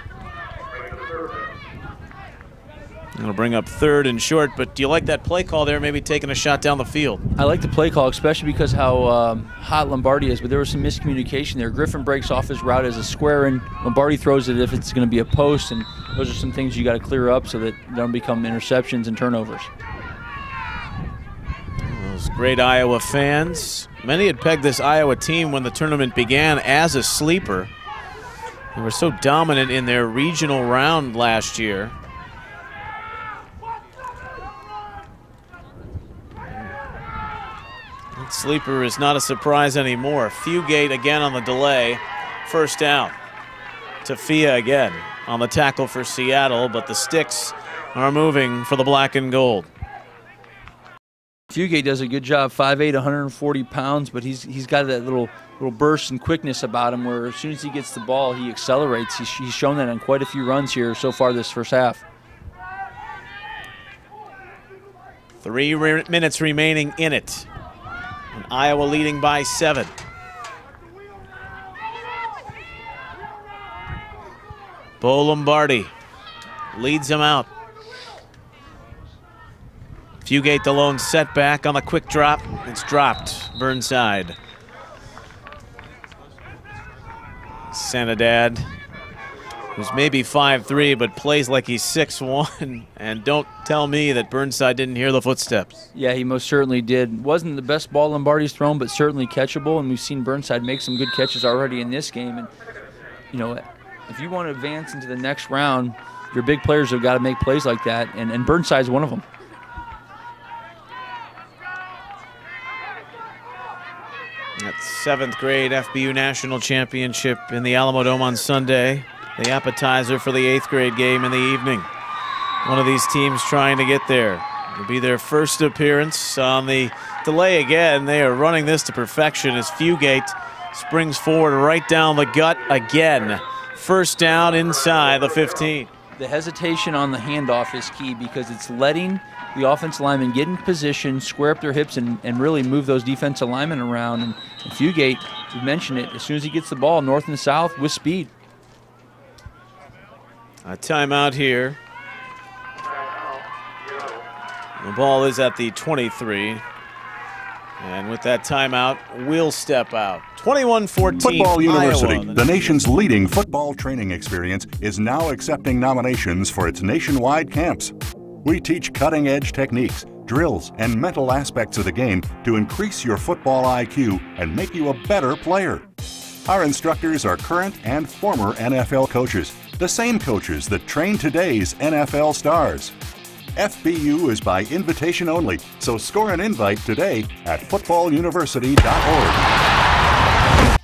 Going to bring up third and short, but do you like that play call there, maybe taking a shot down the field? I like the play call, especially because how hot Lombardi is, but there was some miscommunication there. Griffin breaks off his route as a square, and Lombardi throws it if it's going to be a post, and those are some things you got to clear up so that they don't become interceptions and turnovers. Those great Iowa fans. Many had pegged this Iowa team when the tournament began as a sleeper. They were so dominant in their regional round last year. Sleeper is not a surprise anymore. Fugate again on the delay. First down. Tafia again on the tackle for Seattle, but the sticks are moving for the black and gold. Fugate does a good job, 5'8", 140 pounds, but he's got that little burst and quickness about him where as soon as he gets the ball, he accelerates. He's shown that on quite a few runs here so far this first half. 3 minutes remaining in it. And Iowa leading by 7. Bo Lombardi leads him out. Fugate the lone setback on the quick drop. It's dropped. Burnside. Sanidad, who's maybe 5'3", but plays like he's 6'1", and don't tell me that Burnside didn't hear the footsteps. Yeah, he most certainly did. Wasn't the best ball Lombardi's thrown, but certainly catchable, and we've seen Burnside make some good catches already in this game. And, you know, if you want to advance into the next round, your big players have got to make plays like that, and Burnside's one of them. That's 7th grade FBU National Championship in the Alamo Dome on Sunday. The appetizer for the 8th grade game in the evening. One of these teams trying to get there. It'll be their first appearance on the delay again. They are running this to perfection as Fugate springs forward right down the gut again. First down inside the 15. The hesitation on the handoff is key because it's letting the offensive linemen get in position, square up their hips, and really move those defensive linemen around. And Fugate, we mentioned it, as soon as he gets the ball north and south with speed. A timeout here. The ball is at the 23. And with that timeout, we'll step out. 21-14 Football University, Iowa. the nation's leading football training experience, is now accepting nominations for its nationwide camps. We teach cutting-edge techniques, drills, and mental aspects of the game to increase your football IQ and make you a better player. Our instructors are current and former NFL coaches, the same coaches that train today's NFL stars. FBU is by invitation only, so score an invite today at footballuniversity.org.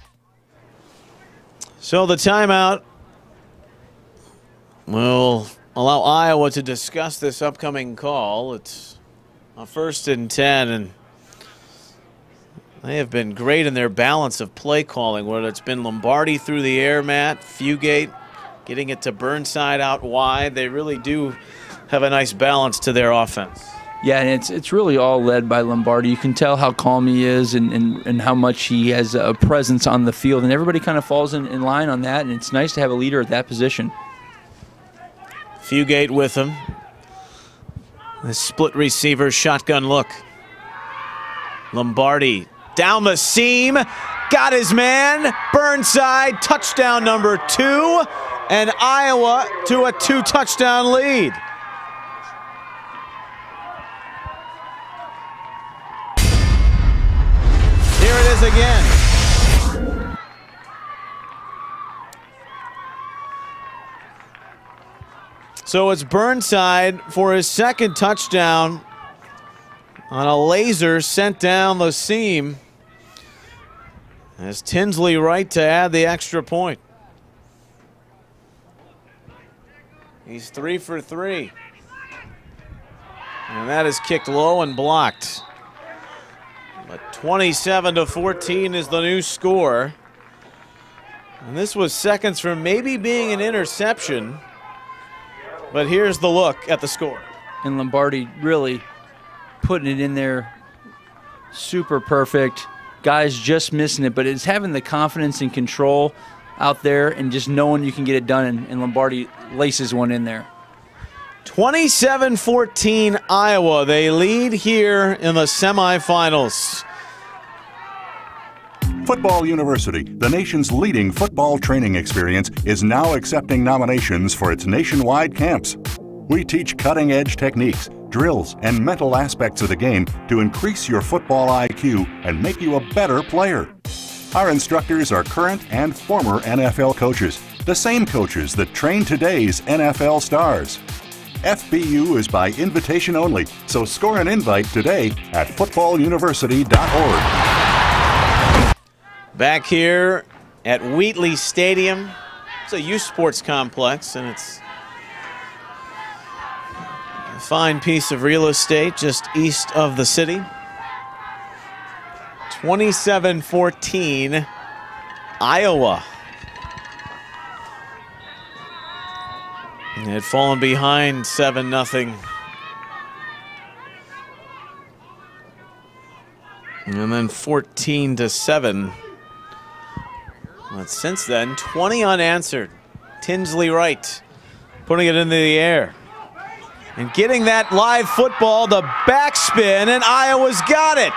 So the timeout will allow Iowa to discuss this upcoming call. It's a 1st and 10, and they have been great in their balance of play calling, whether it's been Lombardi through the air, Matt, Fugate getting it to Burnside out wide. They really do have a nice balance to their offense. Yeah, and it's really all led by Lombardi. You can tell how calm he is and how much he has a presence on the field, and everybody kind of falls in line on that, and it's nice to have a leader at that position. Fugate with him. The split receiver shotgun look. Lombardi down the seam, got his man. Burnside, touchdown number 2, and Iowa to a 2-touchdown lead. Here it is again. So it's Burnside for his second touchdown on a laser sent down the seam. As Tinsley Wright to add the extra point. He's 3 for 3. And that is kicked low and blocked. But 27-14 is the new score. And this was seconds from maybe being an interception. But here's the look at the score. And Lombardi really putting it in there super perfect. Guys just missing it, but it's having the confidence and control out there and just knowing you can get it done, and Lombardi laces one in there. 27-14 Iowa. They lead here in the semifinals. Football University, the nation's leading football training experience, is now accepting nominations for its nationwide camps. We teach cutting-edge techniques, drills, and mental aspects of the game to increase your football IQ and make you a better player. Our instructors are current and former NFL coaches, the same coaches that train today's NFL stars. FBU is by invitation only, so score an invite today at footballuniversity.org. Back here at Wheatley Stadium. It's a youth sports complex, and it's a fine piece of real estate just east of the city. 27-14 Iowa. They had fallen behind 7-0. And then 14-7. But since then, 20 unanswered. Tinsley Wright putting it into the air. And getting that live football, the backspin, and Iowa's got it.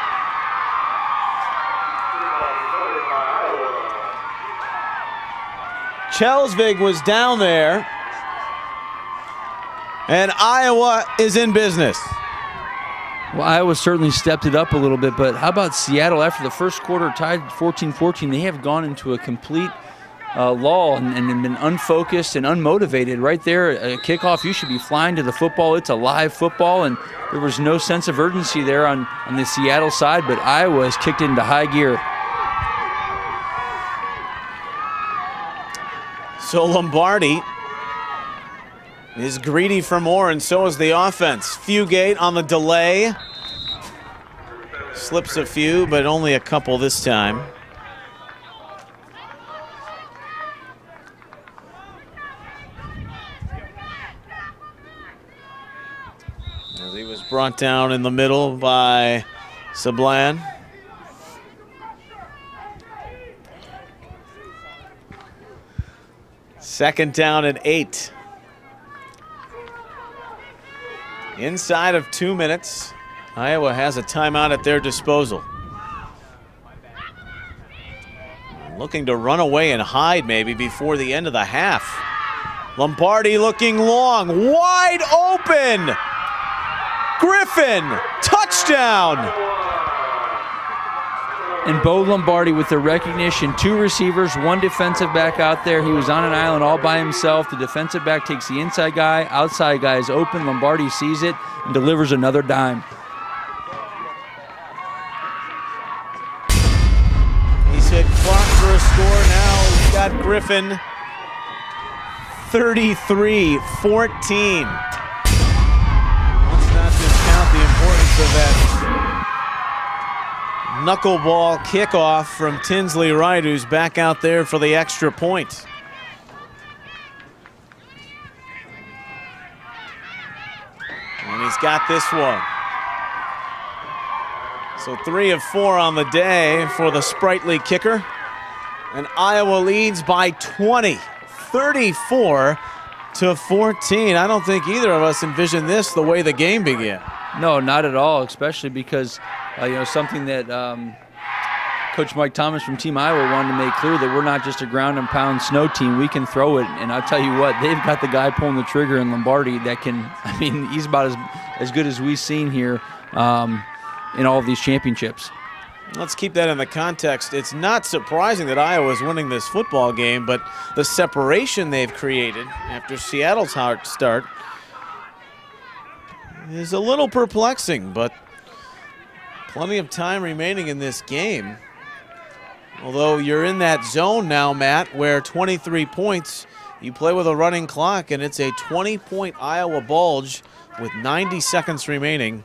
Chelsvig was down there. And Iowa is in business. Well, Iowa certainly stepped it up a little bit, but how about Seattle after the first quarter tied 14-14? They have gone into a complete lull and been unfocused and unmotivated. Right there, a kickoff, you should be flying to the football. It's a live football, and there was no sense of urgency there on the Seattle side, but Iowa has kicked into high gear. So Lombardi is greedy for more, and so is the offense. Fugate on the delay. Slips a few, but only a couple this time. As he was brought down in the middle by Sablan. Second down and 8. Inside of 2 minutes, Iowa has a timeout at their disposal. Looking to run away and hide maybe before the end of the half. Lombardi looking long, wide open. Griffin, touchdown. And Bo Lombardi with the recognition, 2 receivers, 1 defensive back out there. He was on an island all by himself. The defensive back takes the inside guy, outside guy is open. Lombardi sees it and delivers another dime. He's hit clock for a score now. He's got Griffin. 33-14. Let's not discount the importance of that knuckleball kickoff from Tinsley Wright, who's back out there for the extra point. And he's got this one. So 3 of 4 on the day for the sprightly kicker. And Iowa leads by 20, 34-14. I don't think either of us envisioned this the way the game began. No, not at all, especially because something that Coach Mike Thomas from Team Iowa wanted to make clear, that we're not just a ground and pound snow team. We can throw it, and I'll tell you what, they've got the guy pulling the trigger in Lombardi that can, he's about as good as we've seen here in all of these championships. Let's keep that in the context. It's not surprising that Iowa's winning this football game, but the separation they've created after Seattle's hard start is a little perplexing, but plenty of time remaining in this game. Although you're in that zone now, Matt, where 23 points, you play with a running clock, and it's a 20-point Iowa bulge with 90 seconds remaining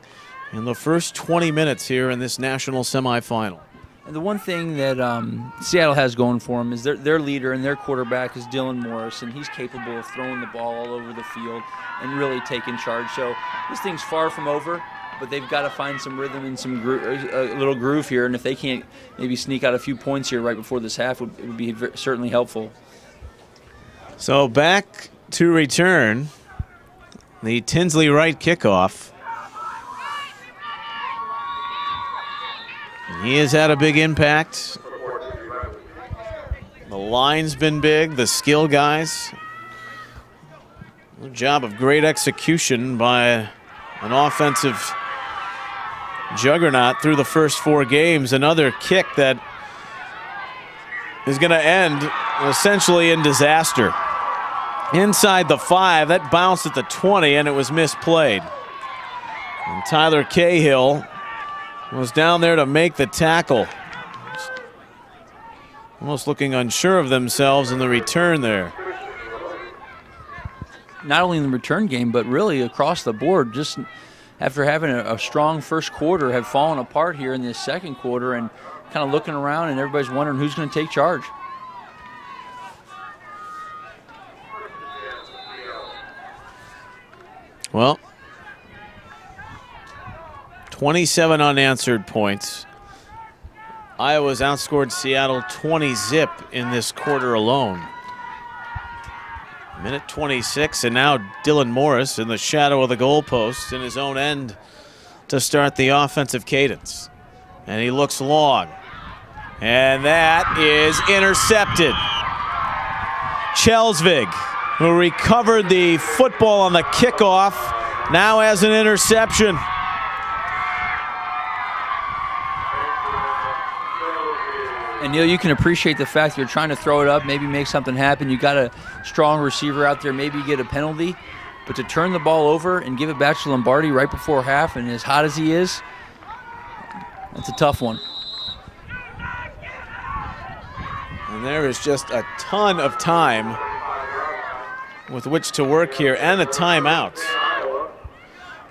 in the first 20 minutes here in this national semifinal. And the one thing that Seattle has going for them is their leader and their quarterback is Dylan Morris, and he's capable of throwing the ball all over the field and really taking charge. So this thing's far from over, but they've got to find some rhythm and some a little groove here, and if they can't maybe sneak out a few points here right before this half, it would be certainly helpful. So back to return, the Tinsley Wright kickoff. He has had a big impact. The line's been big, the skill guys. A job of great execution by an offensive juggernaut through the first 4 games. Another kick that is going to end essentially in disaster. Inside the 5, that bounced at the 20 and it was misplayed. And Tyler Cahill was down there to make the tackle. Almost looking unsure of themselves in the return there. Not only in the return game, but really across the board, just after having a strong first quarter, have fallen apart here in this second quarter and kind of looking around and everybody's wondering who's going to take charge. Well, 27 unanswered points. Iowa's outscored Seattle 20-zip in this quarter alone. Minute 26, and now Dylan Morris in the shadow of the goalpost in his own end to start the offensive cadence. And he looks long. And that is intercepted. Chelsvig, who recovered the football on the kickoff, now has an interception. And Neil, you can appreciate the fact that you're trying to throw it up, maybe make something happen. You got a strong receiver out there, maybe get a penalty. But to turn the ball over and give it back to Lombardi right before half, and as hot as he is, that's a tough one. And there is just a ton of time with which to work here, and a timeout.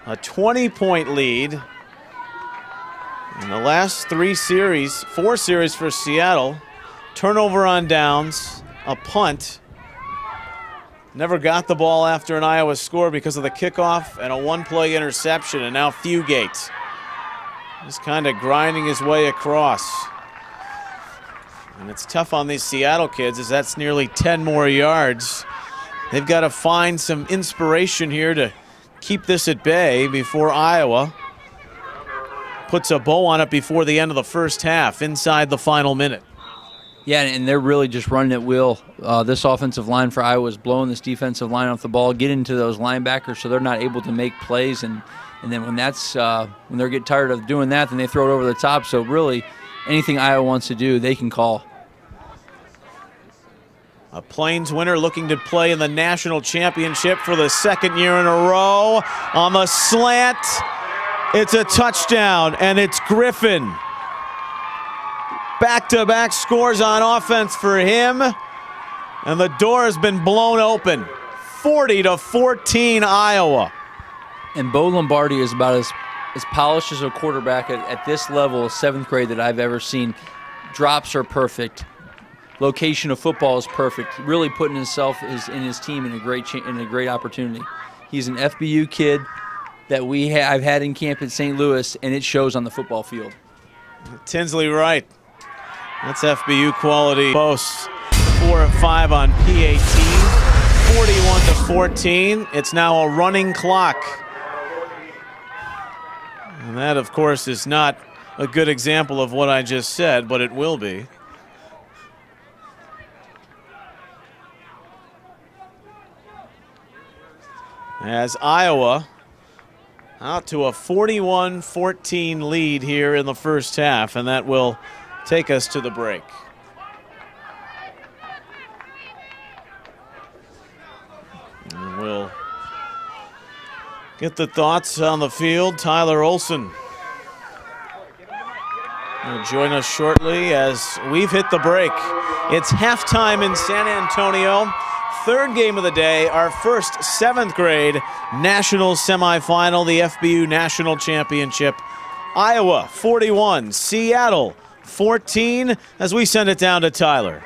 A 20-point lead. In the last 4 series for Seattle, turnover on downs, a punt. Never got the ball after an Iowa score because of the kickoff, and a 1-play interception, and now Fugate. Just kind of grinding his way across. And it's tough on these Seattle kids as that's nearly 10 more yards. They've got to find some inspiration here to keep this at bay before Iowa puts a bow on it before the end of the first half, inside the final minute. Yeah, and they're really just running at will. This offensive line for Iowa is blowing this defensive line off the ball, get into those linebackers so they're not able to make plays. And then when they're getting tired of doing that, then they throw it over the top. So really, anything Iowa wants to do, they can call. A Plains winner looking to play in the national championship for the second year in a row. On the slant, it's a touchdown, and it's Griffin. Back-to-back scores on offense for him, and the door has been blown open. 40-14 Iowa. And Bo Lombardi is about as polished as a quarterback at this level of 7th grade that I've ever seen. Drops are perfect. Location of football is perfect. Really putting himself and his team in a great opportunity. He's an FBU kid that I've had in camp at St. Louis, and it shows on the football field. Tinsley Wright. That's FBU quality. Posts 4 of 5 on P18. 41-14. It's now a running clock. And that, of course, is not a good example of what I just said, but it will be. As Iowa Out to a 41-14 lead here in the first half, and that will take us to the break. And we'll get the thoughts on the field. Tyler Olson will join us shortly as we've hit the break. It's halftime in San Antonio. Third game of the day, our first 7th grade national semifinal, the FBU National Championship. Iowa 41, Seattle 14, as we send it down to Tyler.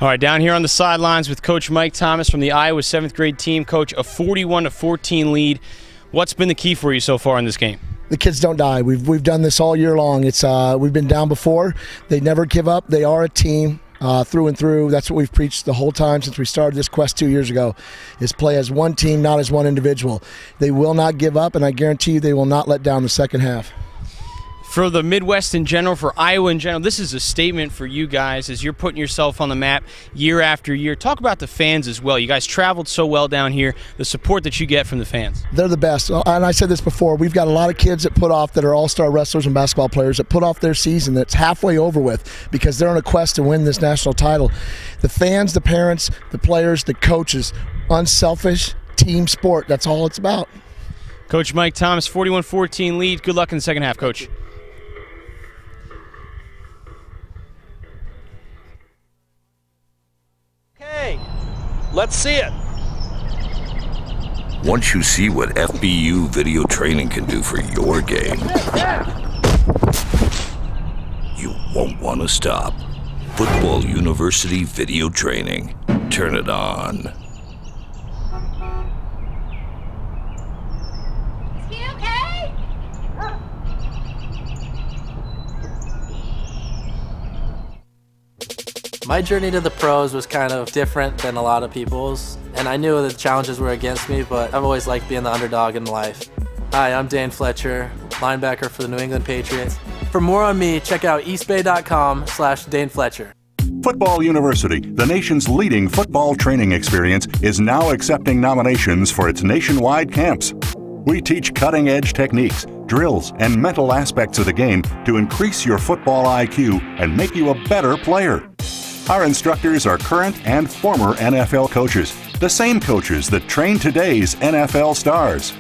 All right, down here on the sidelines with Coach Mike Thomas from the Iowa 7th grade team. Coach, a 41-14 lead. What's been the key for you so far in this game? The kids don't die. We've done this all year long. It's we've been down before. They never give up. They are a team through and through. That's what we've preached the whole time since we started this quest 2 years ago, is play as one team, not as one individual. They will not give up, and I guarantee you they will not let down the second half. For the Midwest in general, for Iowa in general, this is a statement for you guys as you're putting yourself on the map year after year. Talk about the fans as well. You guys traveled so well down here, the support that you get from the fans. They're the best. And I said this before, we've got a lot of kids that are all-star wrestlers and basketball players that put off their season that's halfway over with because they're on a quest to win this national title. The fans, the parents, the players, the coaches, unselfish team sport, that's all it's about. Coach Mike Thomas, 41-14 lead. Good luck in the second half, Coach. Okay, let's see it. Once you see what FBU video training can do for your game, you won't want to stop. Football University video training. Turn it on. Is he okay? My journey to the pros was kind of different than a lot of people's, and I knew the challenges were against me, but I've always liked being the underdog in life. Hi, I'm Dane Fletcher, linebacker for the New England Patriots. For more on me, check out eastbay.com/Dane Fletcher. Football University, the nation's leading football training experience, is now accepting nominations for its nationwide camps. We teach cutting-edge techniques, drills, and mental aspects of the game to increase your football IQ and make you a better player. Our instructors are current and former NFL coaches, the same coaches that train today's NFL stars.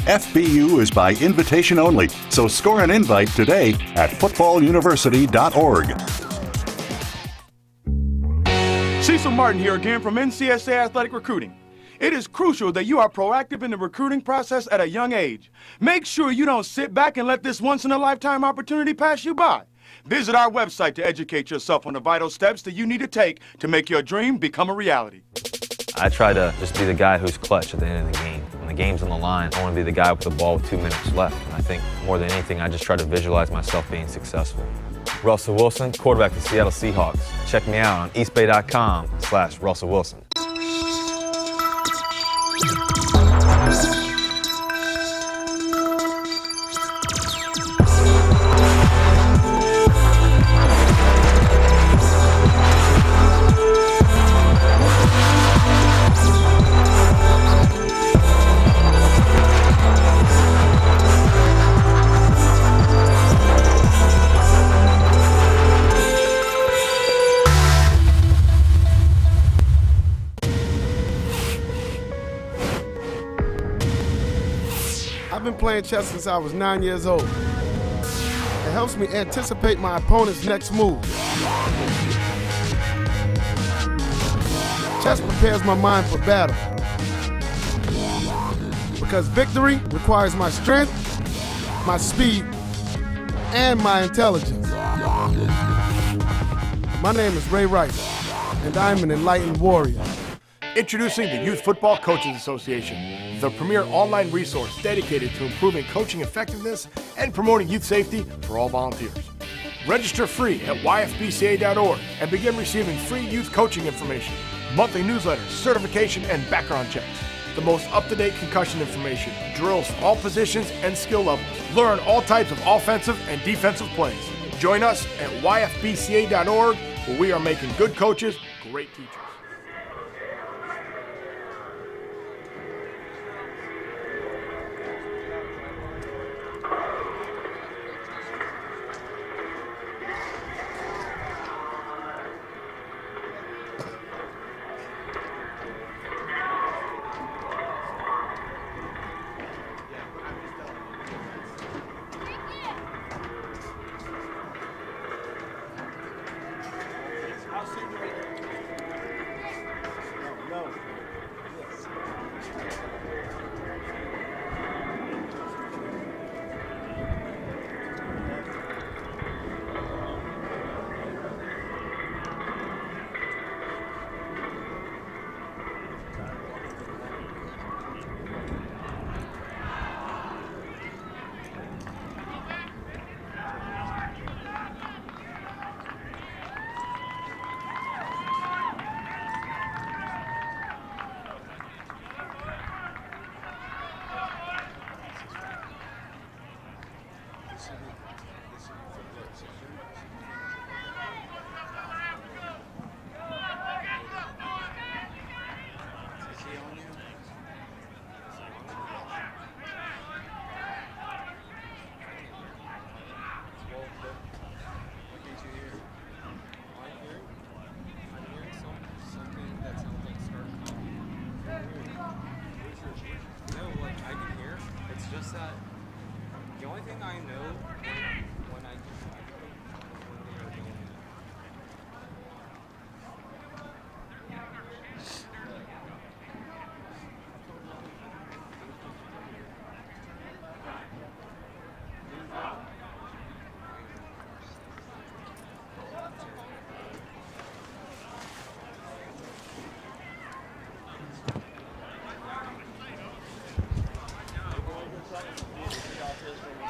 FBU is by invitation only, so score an invite today at footballuniversity.org. Cecil Martin here again from NCSA Athletic Recruiting. It is crucial that you are proactive in the recruiting process at a young age. Make sure you don't sit back and let this once-in-a-lifetime opportunity pass you by. Visit our website to educate yourself on the vital steps that you need to take to make your dream become a reality. I try to just be the guy who's clutch at the end of the game. When the game's on the line, I want to be the guy with the ball with 2 minutes left. And I think more than anything, I just try to visualize myself being successful. Russell Wilson, quarterback for the Seattle Seahawks. Check me out on eastbay.com/Russell Wilson. I've been playing chess since I was 9 years old. It helps me anticipate my opponent's next move. Chess prepares my mind for battle. Because victory requires my strength, my speed, and my intelligence. My name is Ray Rice, and I'm an enlightened warrior. Introducing the Youth Football Coaches Association, the premier online resource dedicated to improving coaching effectiveness and promoting youth safety for all volunteers. Register free at yfbca.org and begin receiving free youth coaching information, monthly newsletters, certification, and background checks. The most up-to-date concussion information, drills for all positions and skill levels. Learn all types of offensive and defensive plays. Join us at yfbca.org where we are making good coaches great teachers.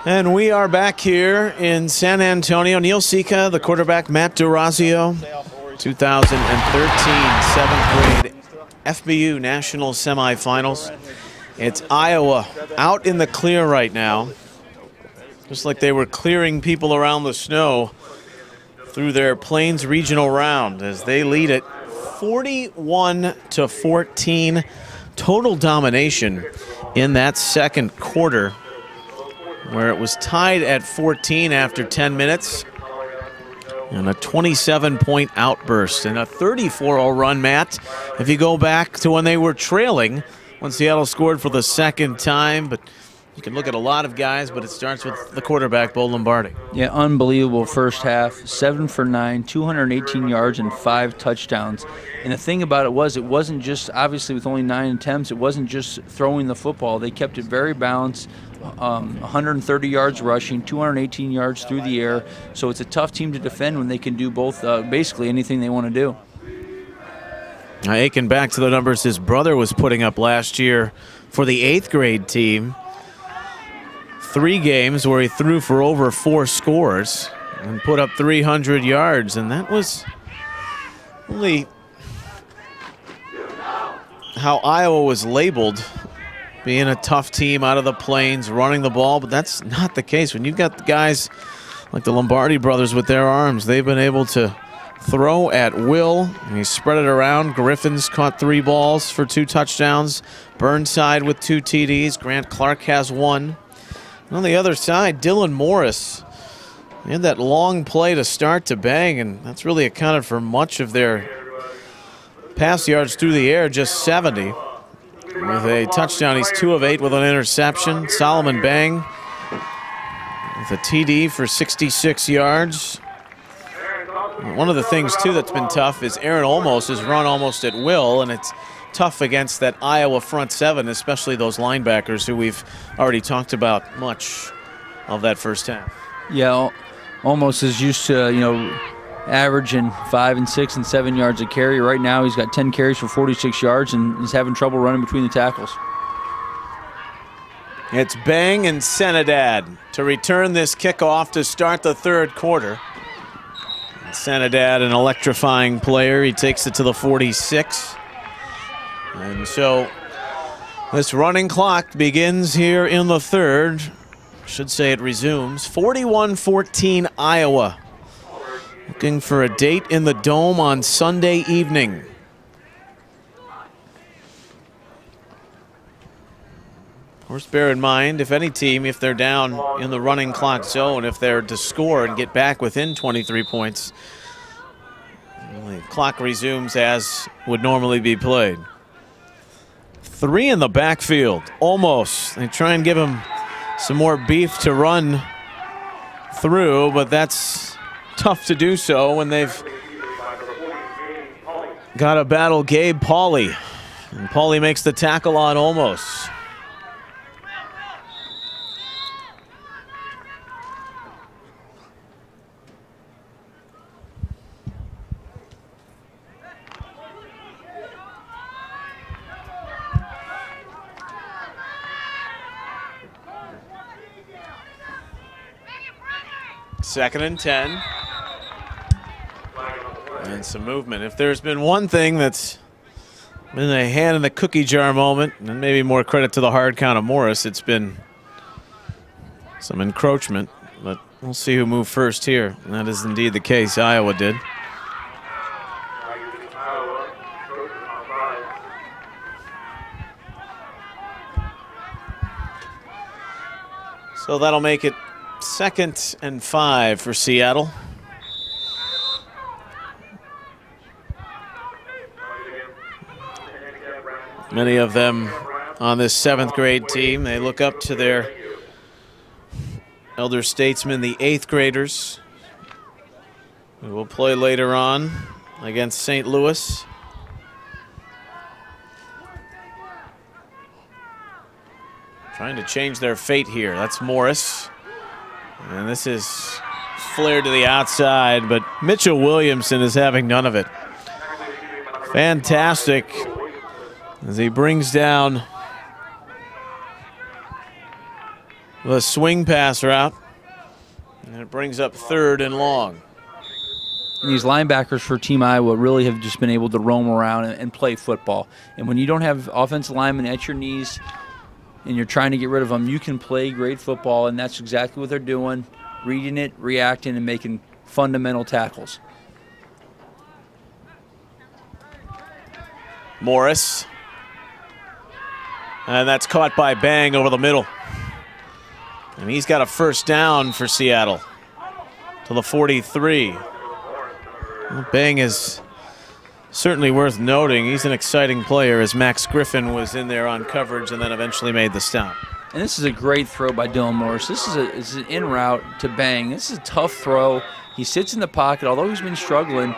And we are back here in San Antonio. Neil Sika, the quarterback, Matt Durazio, 2013 7th grade FBU National Semifinals. It's Iowa out in the clear right now, just like they were clearing people around the snow through their Plains Regional round as they lead it 41-14. Total domination in that second quarter, where it was tied at 14 after 10 minutes. And a 27-point outburst and a 34-0 run, Matt. If you go back to when they were trailing, when Seattle scored for the second time. But you can look at a lot of guys, but it starts with the quarterback, Bo Lombardi. Yeah, unbelievable first half. 7 for 9, 218 yards and 5 touchdowns. And the thing about it wasn't just, obviously with only 9 attempts, it wasn't just throwing the football. They kept it very balanced. 130 yards rushing, 218 yards through the air. So it's a tough team to defend when they can do both, basically anything they want to do. Now, Aiken back to the numbers his brother was putting up last year for the 8th grade team. 3 games where he threw for over 4 scores and put up 300 yards, and that was really how Iowa was labeled, being a tough team out of the Plains, running the ball, but that's not the case. When you've got guys like the Lombardi brothers with their arms, they've been able to throw at will. And he spread it around. Griffin's caught 3 balls for 2 touchdowns. Burnside with 2 TDs. Grant Clark has 1. And on the other side, Dylan Morris, he had that long play to start to bang, and that's really accounted for much of their pass yards through the air, just 70. With a touchdown, he's 2 of 8 with an interception. Solomon Bang with a TD for 66 yards. One of the things, too, that's been tough is Aaron Olmos has run almost at will, and it's tough against that Iowa front 7, especially those linebackers who we've already talked about much of that first half. Yeah, Olmos is used to, averaging 5 and 6 and 7 yards a carry. Right now he's got 10 carries for 46 yards and he's having trouble running between the tackles. It's Bang and Senadad to return this kickoff to start the third quarter. And Senadad, an electrifying player. He takes it to the 46. And so this running clock begins here in the third. Should say it resumes. 41-14 Iowa. Looking for a date in the Dome on Sunday evening. Of course, bear in mind, if any team, if they're down in the running clock zone, if they're to score and get back within 23 points, the clock resumes as would normally be played. 3 in the backfield, almost. They try and give him some more beef to run through, but that's tough to do so when they've got to battle Gabe Pauley. And Pauley makes the tackle on almost. Second and 10. And some movement. If there's been one thing that's been a hand in the cookie jar moment, and maybe more credit to the hard count of Morris, it's been some encroachment. But we'll see who moved first here. And that is indeed the case. Iowa did. So that'll make it 2nd and 5 for Seattle. Many of them on this 7th grade team, they look up to their elder statesmen, the 8th graders, who will play later on against St. Louis. Trying to change their fate here. That's Morris. And this is flared to the outside, but Mitchell Williamson is having none of it. Fantastic as he brings down the swing pass route. And it brings up 3rd and long. And these linebackers for Team Iowa really have just been able to roam around and play football. And when you don't have offensive linemen at your knees and you're trying to get rid of them, you can play great football, and that's exactly what they're doing, reading it, reacting, and making fundamental tackles. Morris. And that's caught by Bang over the middle. And he's got a first down for Seattle to the 43. Well, Bang is certainly worth noting. He's an exciting player, as Max Griffin was in there on coverage and then eventually made the stop. And this is a great throw by Dylan Morris. This is an in route to Bang. This is a tough throw. He sits in the pocket, although he's been struggling.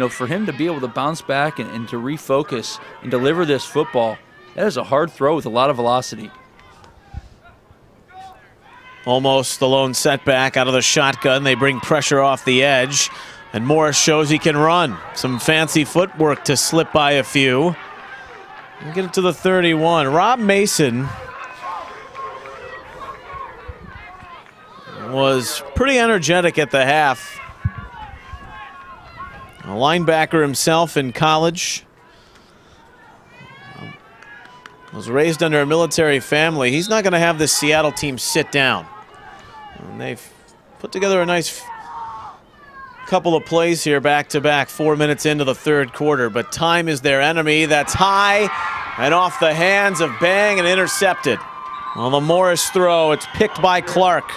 For him to be able to bounce back and to refocus and deliver this football, that is a hard throw with a lot of velocity. Almost the lone setback out of the shotgun. They bring pressure off the edge, and Morris shows he can run. Some fancy footwork to slip by a few. We'll get it to the 31. Rob Mason was pretty energetic at the half. A linebacker himself in college. Was raised under a military family. He's not going to have this Seattle team sit down. And they've put together a nice couple of plays here back-to-back, 4 minutes into the 3rd quarter. But time is their enemy. That's high and off the hands of Bang and intercepted. On the Morris throw, it's picked by Clark.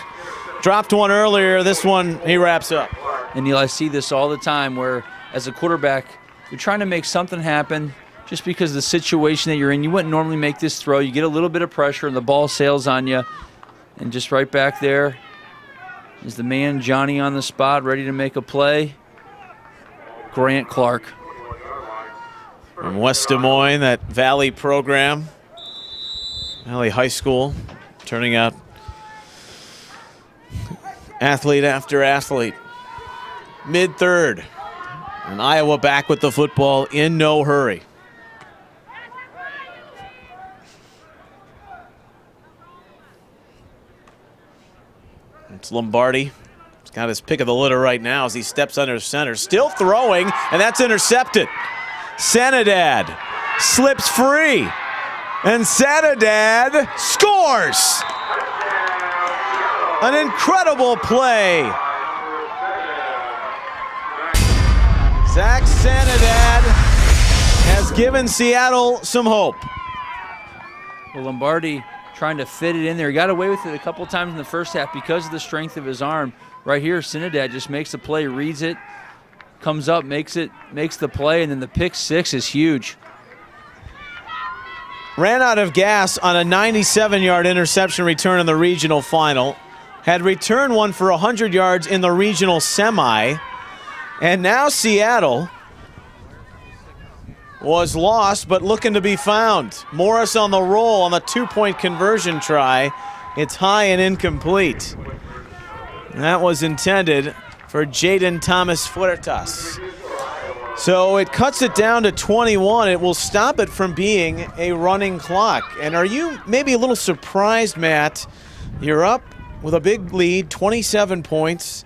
Dropped one earlier. This one he wraps up. And Neil, I see this all the time where, as a quarterback, you're trying to make something happen just because of the situation that you're in. You wouldn't normally make this throw. You get a little bit of pressure and the ball sails on you. And just right back there is the man, Johnny, on the spot, ready to make a play. Grant Clark. From West Des Moines, that Valley program. Valley High School, turning out athlete after athlete. Mid-3rd. And Iowa back with the football in no hurry. It's Lombardi. He's got his pick of the litter right now as he steps under center. Still throwing, and that's intercepted. Sanidad slips free, and Sanidad scores! An incredible play Zach Sanidad has given Seattle some hope. Well, Lombardi trying to fit it in there. He got away with it a couple times in the first half because of the strength of his arm. Right here, Sanidad just makes the play, reads it, comes up, makes the play, and then the pick six is huge. Ran out of gas on a 97-yard interception return in the regional final. Had returned one for 100 yards in the regional semi. And now Seattle was lost but looking to be found. Morris on the roll on the two-point conversion try. It's high and incomplete. And that was intended for Jaden Thomas Fuertas. So it cuts it down to 21. It will stop it from being a running clock. And are you maybe a little surprised, Matt? You're up with a big lead, 27 points.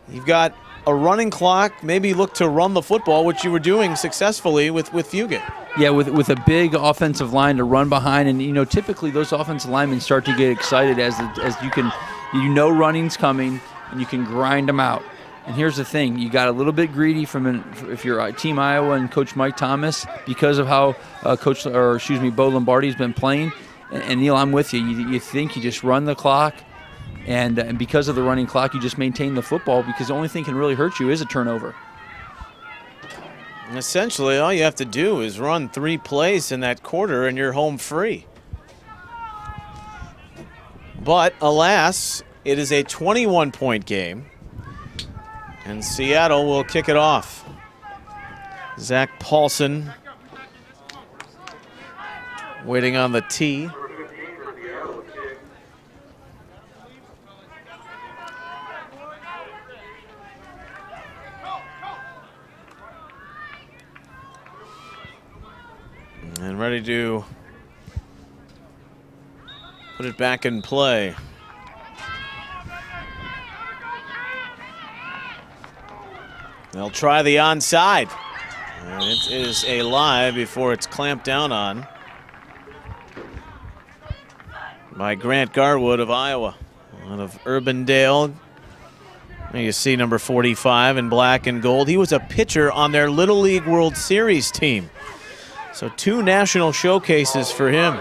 You've got a running clock, maybe look to run the football, which you were doing successfully with Fugate. Yeah, with a big offensive line to run behind, and typically those offensive linemen start to get excited as running's coming, and you can grind them out. And here's the thing: you got a little bit greedy if you're Team Iowa and Coach Mike Thomas because of how Bo Lombardi's been playing. And Neil, I'm with you. You think you just run the clock. And because of the running clock, you just maintain the football because the only thing can really hurt you is a turnover. Essentially, all you have to do is run 3 plays in that quarter and you're home free. But alas, it is a 21-point game, and Seattle will kick it off. Zach Paulson waiting on the tee. And ready to put it back in play. They'll try the onside. And it is a lie before it's clamped down on by Grant Garwood of Iowa. Out of Urbandale. You see number 45 in black and gold. He was a pitcher on their Little League World Series team. So 2 national showcases for him.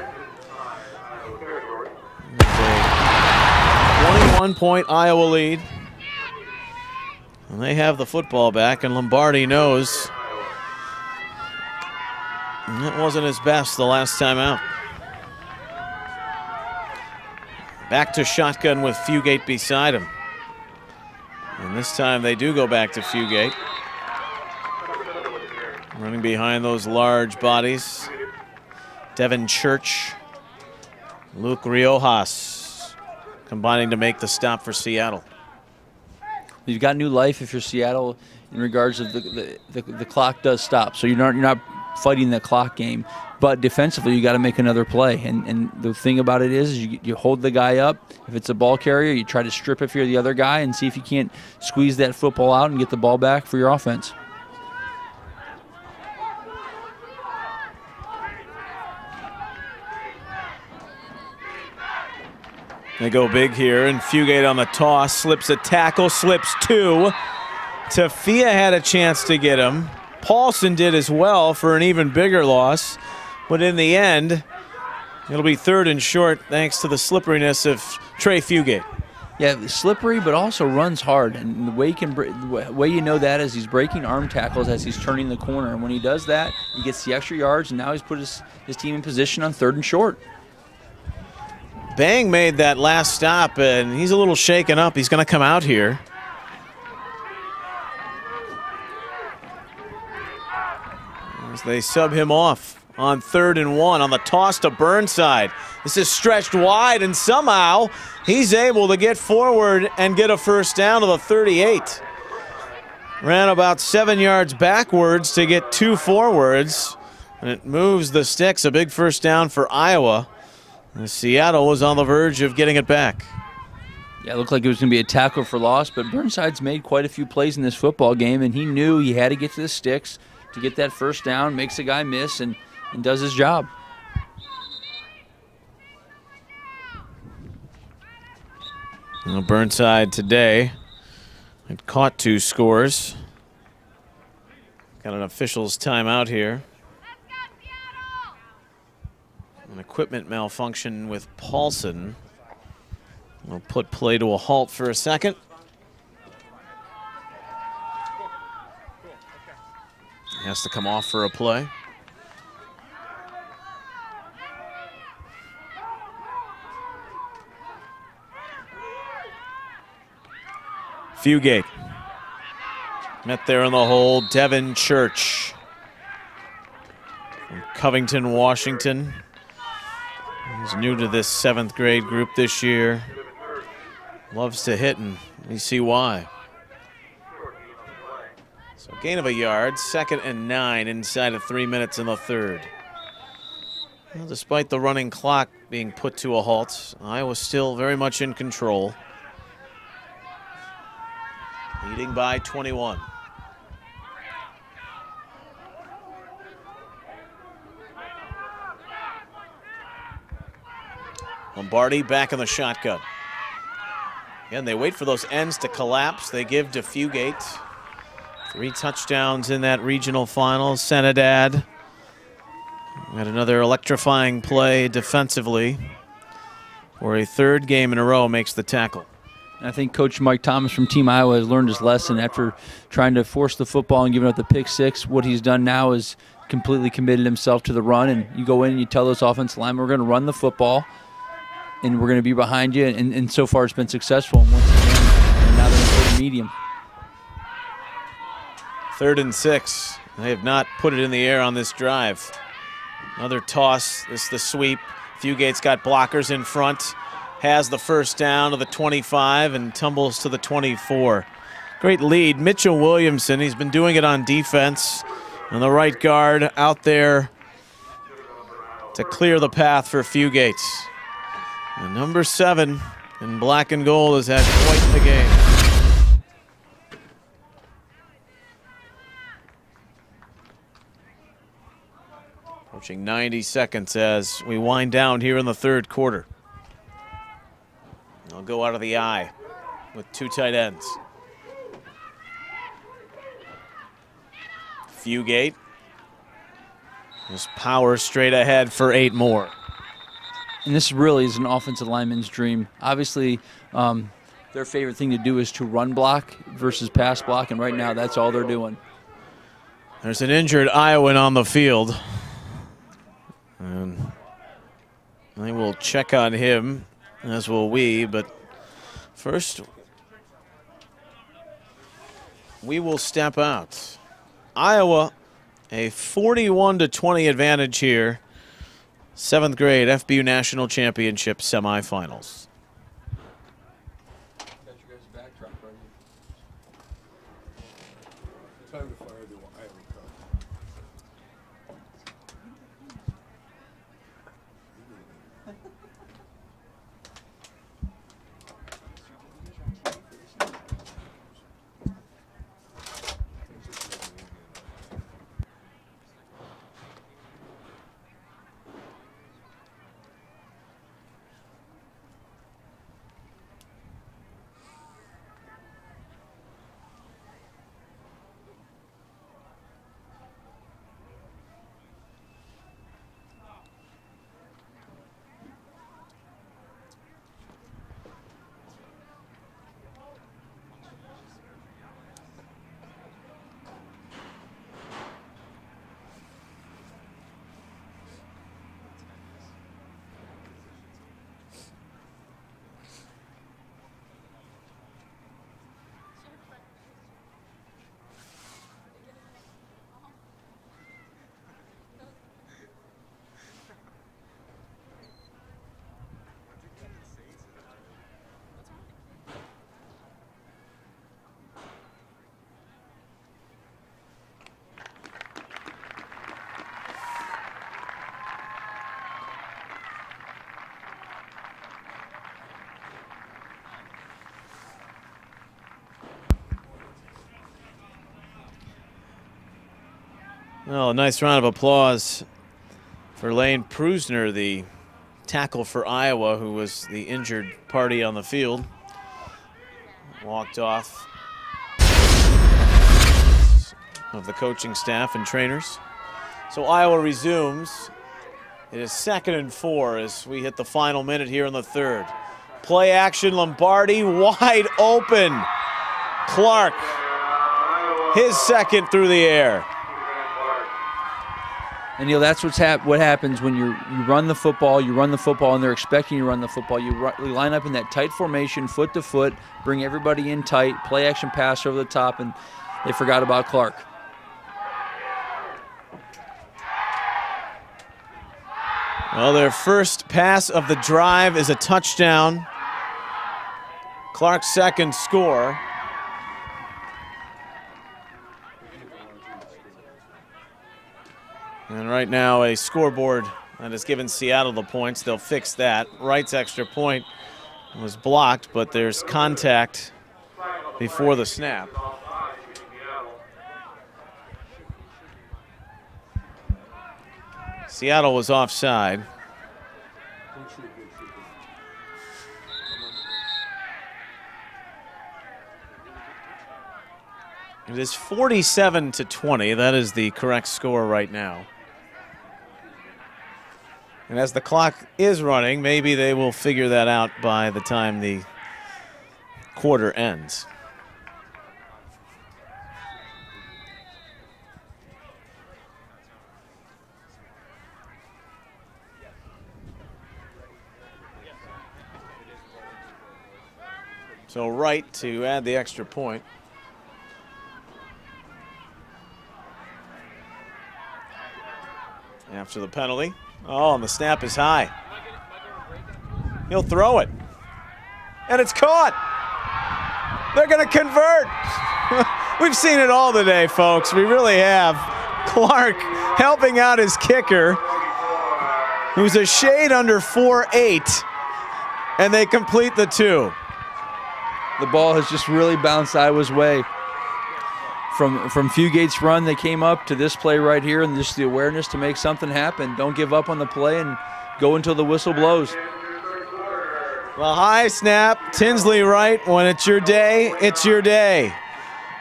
21-point Iowa lead. And they have the football back, and Lombardi knows that wasn't his best the last time out. Back to shotgun with Fugate beside him. And this time they do go back to Fugate. Running behind those large bodies. Devin Church, Luke Riojas combining to make the stop for Seattle. You've got new life if you're Seattle in regards of the clock does stop. So you're not fighting the clock game. But defensively, you got to make another play. And the thing about it is you hold the guy up. If it's a ball carrier, you try to strip if you're the other guy and see if you can't squeeze that football out and get the ball back for your offense. They go big here, and Fugate on the toss, slips a tackle, slips 2. Tafia had a chance to get him. Paulson did as well for an even bigger loss. But in the end, it'll be 3rd and short thanks to the slipperiness of Trey Fugate. Yeah, slippery, but also runs hard. And the way you know that is he's breaking arm tackles as he's turning the corner. And when he does that, he gets the extra yards, and now he's put his team in position on 3rd and short. Bang made that last stop, and he's a little shaken up. He's going to come out here. As they sub him off on 3rd and 1 on the toss to Burnside. This is stretched wide, and somehow he's able to get forward and get a first down to the 38. Ran about 7 yards backwards to get 2 forwards, and it moves the sticks. A big first down for Iowa. Seattle was on the verge of getting it back. Yeah, it looked like it was going to be a tackle for loss, but Burnside's made quite a few plays in this football game, and he knew he had to get to the sticks to get that first down, makes a guy miss, and does his job. Well, Burnside today had caught 2 scores. Got an official's timeout here. An equipment malfunction with Paulson. We'll put play to a halt for a second. Has to come off for a play. Fugate. Met there in the hole, Devin Church from Covington, Washington. He's new to this 7th grade group this year. Loves to hit, and we see why. So gain of a yard, 2nd and 9 inside of 3 minutes in the 3rd. Well, despite the running clock being put to a halt, Iowa still very much in control. Leading by 21. Lombardi back in the shotgun. Again, they wait for those ends to collapse. They give to Fugate. 3 touchdowns in that regional final. Senadad had another electrifying play defensively, where a 3rd game in a row makes the tackle. And I think Coach Mike Thomas from Team Iowa has learned his lesson after trying to force the football and giving up the pick 6. What he's done now is completely committed himself to the run, and you go in and you tell those offensive linemen, we're going to run the football, and we're going to be behind you, and so far it's been successful. And once again, now they're in 3rd and medium. 3rd and 6. They have not put it in the air on this drive. Another toss. This is the sweep. Fugate's got blockers in front. Has the first down to the 25 and tumbles to the 24. Great lead. Mitchell Williamson, he's been doing it on defense. And the right guard out there to clear the path for Fugate. And number 7 in black and gold has had quite the game. Approaching 90 seconds as we wind down here in the 3rd quarter. They'll go out of the eye with 2 tight ends. Fugate. Just power straight ahead for 8 more. And this really is an offensive lineman's dream. Obviously, their favorite thing to do is to run block versus pass block, and right now that's all they're doing. There's an injured Iowan on the field. And they will check on him, as will we, but first we will step out. Iowa, a 41-20 advantage here. 7th grade FBU National Championship semifinals. Well, a nice round of applause for Lane Prusner, the tackle for Iowa, who was the injured party on the field. Walked off. of the coaching staff and trainers. So Iowa resumes. It is 2nd and 4 as we hit the final minute here in the third. Play action, Lombardi wide open. Clark, his second through the air. And that's what happens when you run the football, and they're expecting you to run the football. You line up in that tight formation, foot to foot, bring everybody in tight, play action pass over the top, and they forgot about Clark. Well, their first pass of the drive is a touchdown. Clark's second score. And right now a scoreboard that has given Seattle the points. They'll fix that. Wright's extra point was blocked, but there's contact before the snap. Seattle was offside. It is 47-20. That is the correct score right now. And as the clock is running, maybe they will figure that out by the time the quarter ends. So Wright to add the extra point. After the penalty. Oh, and the snap is high. He'll throw it. And it's caught. They're going to convert. We've seen it all today, folks. We really have. Clark helping out his kicker, who's a shade under 4'8", and they complete the two. The ball has just really bounced Iowa's way. From Fugate's run, they came up to this play right here, and just the awareness to make something happen. Don't give up on the play and go until the whistle blows. Well, high snap, Tinsley Wright. When it's your day, it's your day.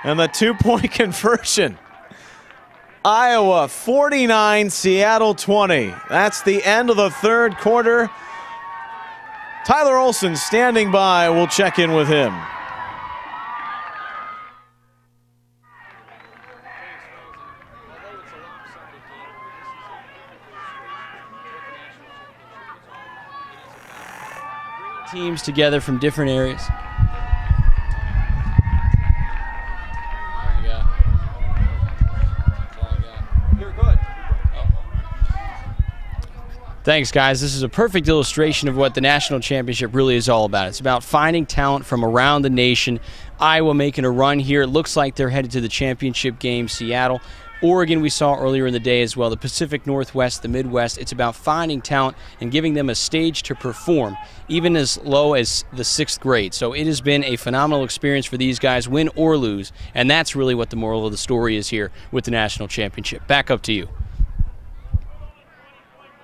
And the two-point conversion. Iowa 49, Seattle 20. That's the end of the third quarter. Tyler Olson standing by. We'll check in with him. Teams together from different areas. Thanks, guys. This is a perfect illustration of what the national championship really is all about. It's about finding talent from around the nation. Iowa making a run here. It looks like they're headed to the championship game. Seattle, Oregon we saw earlier in the day as well. The Pacific Northwest, the Midwest. It's about finding talent and giving them a stage to perform, even as low as the 6th grade. So it has been a phenomenal experience for these guys, win or lose. And that's really what the moral of the story is here with the national championship. Back up to you.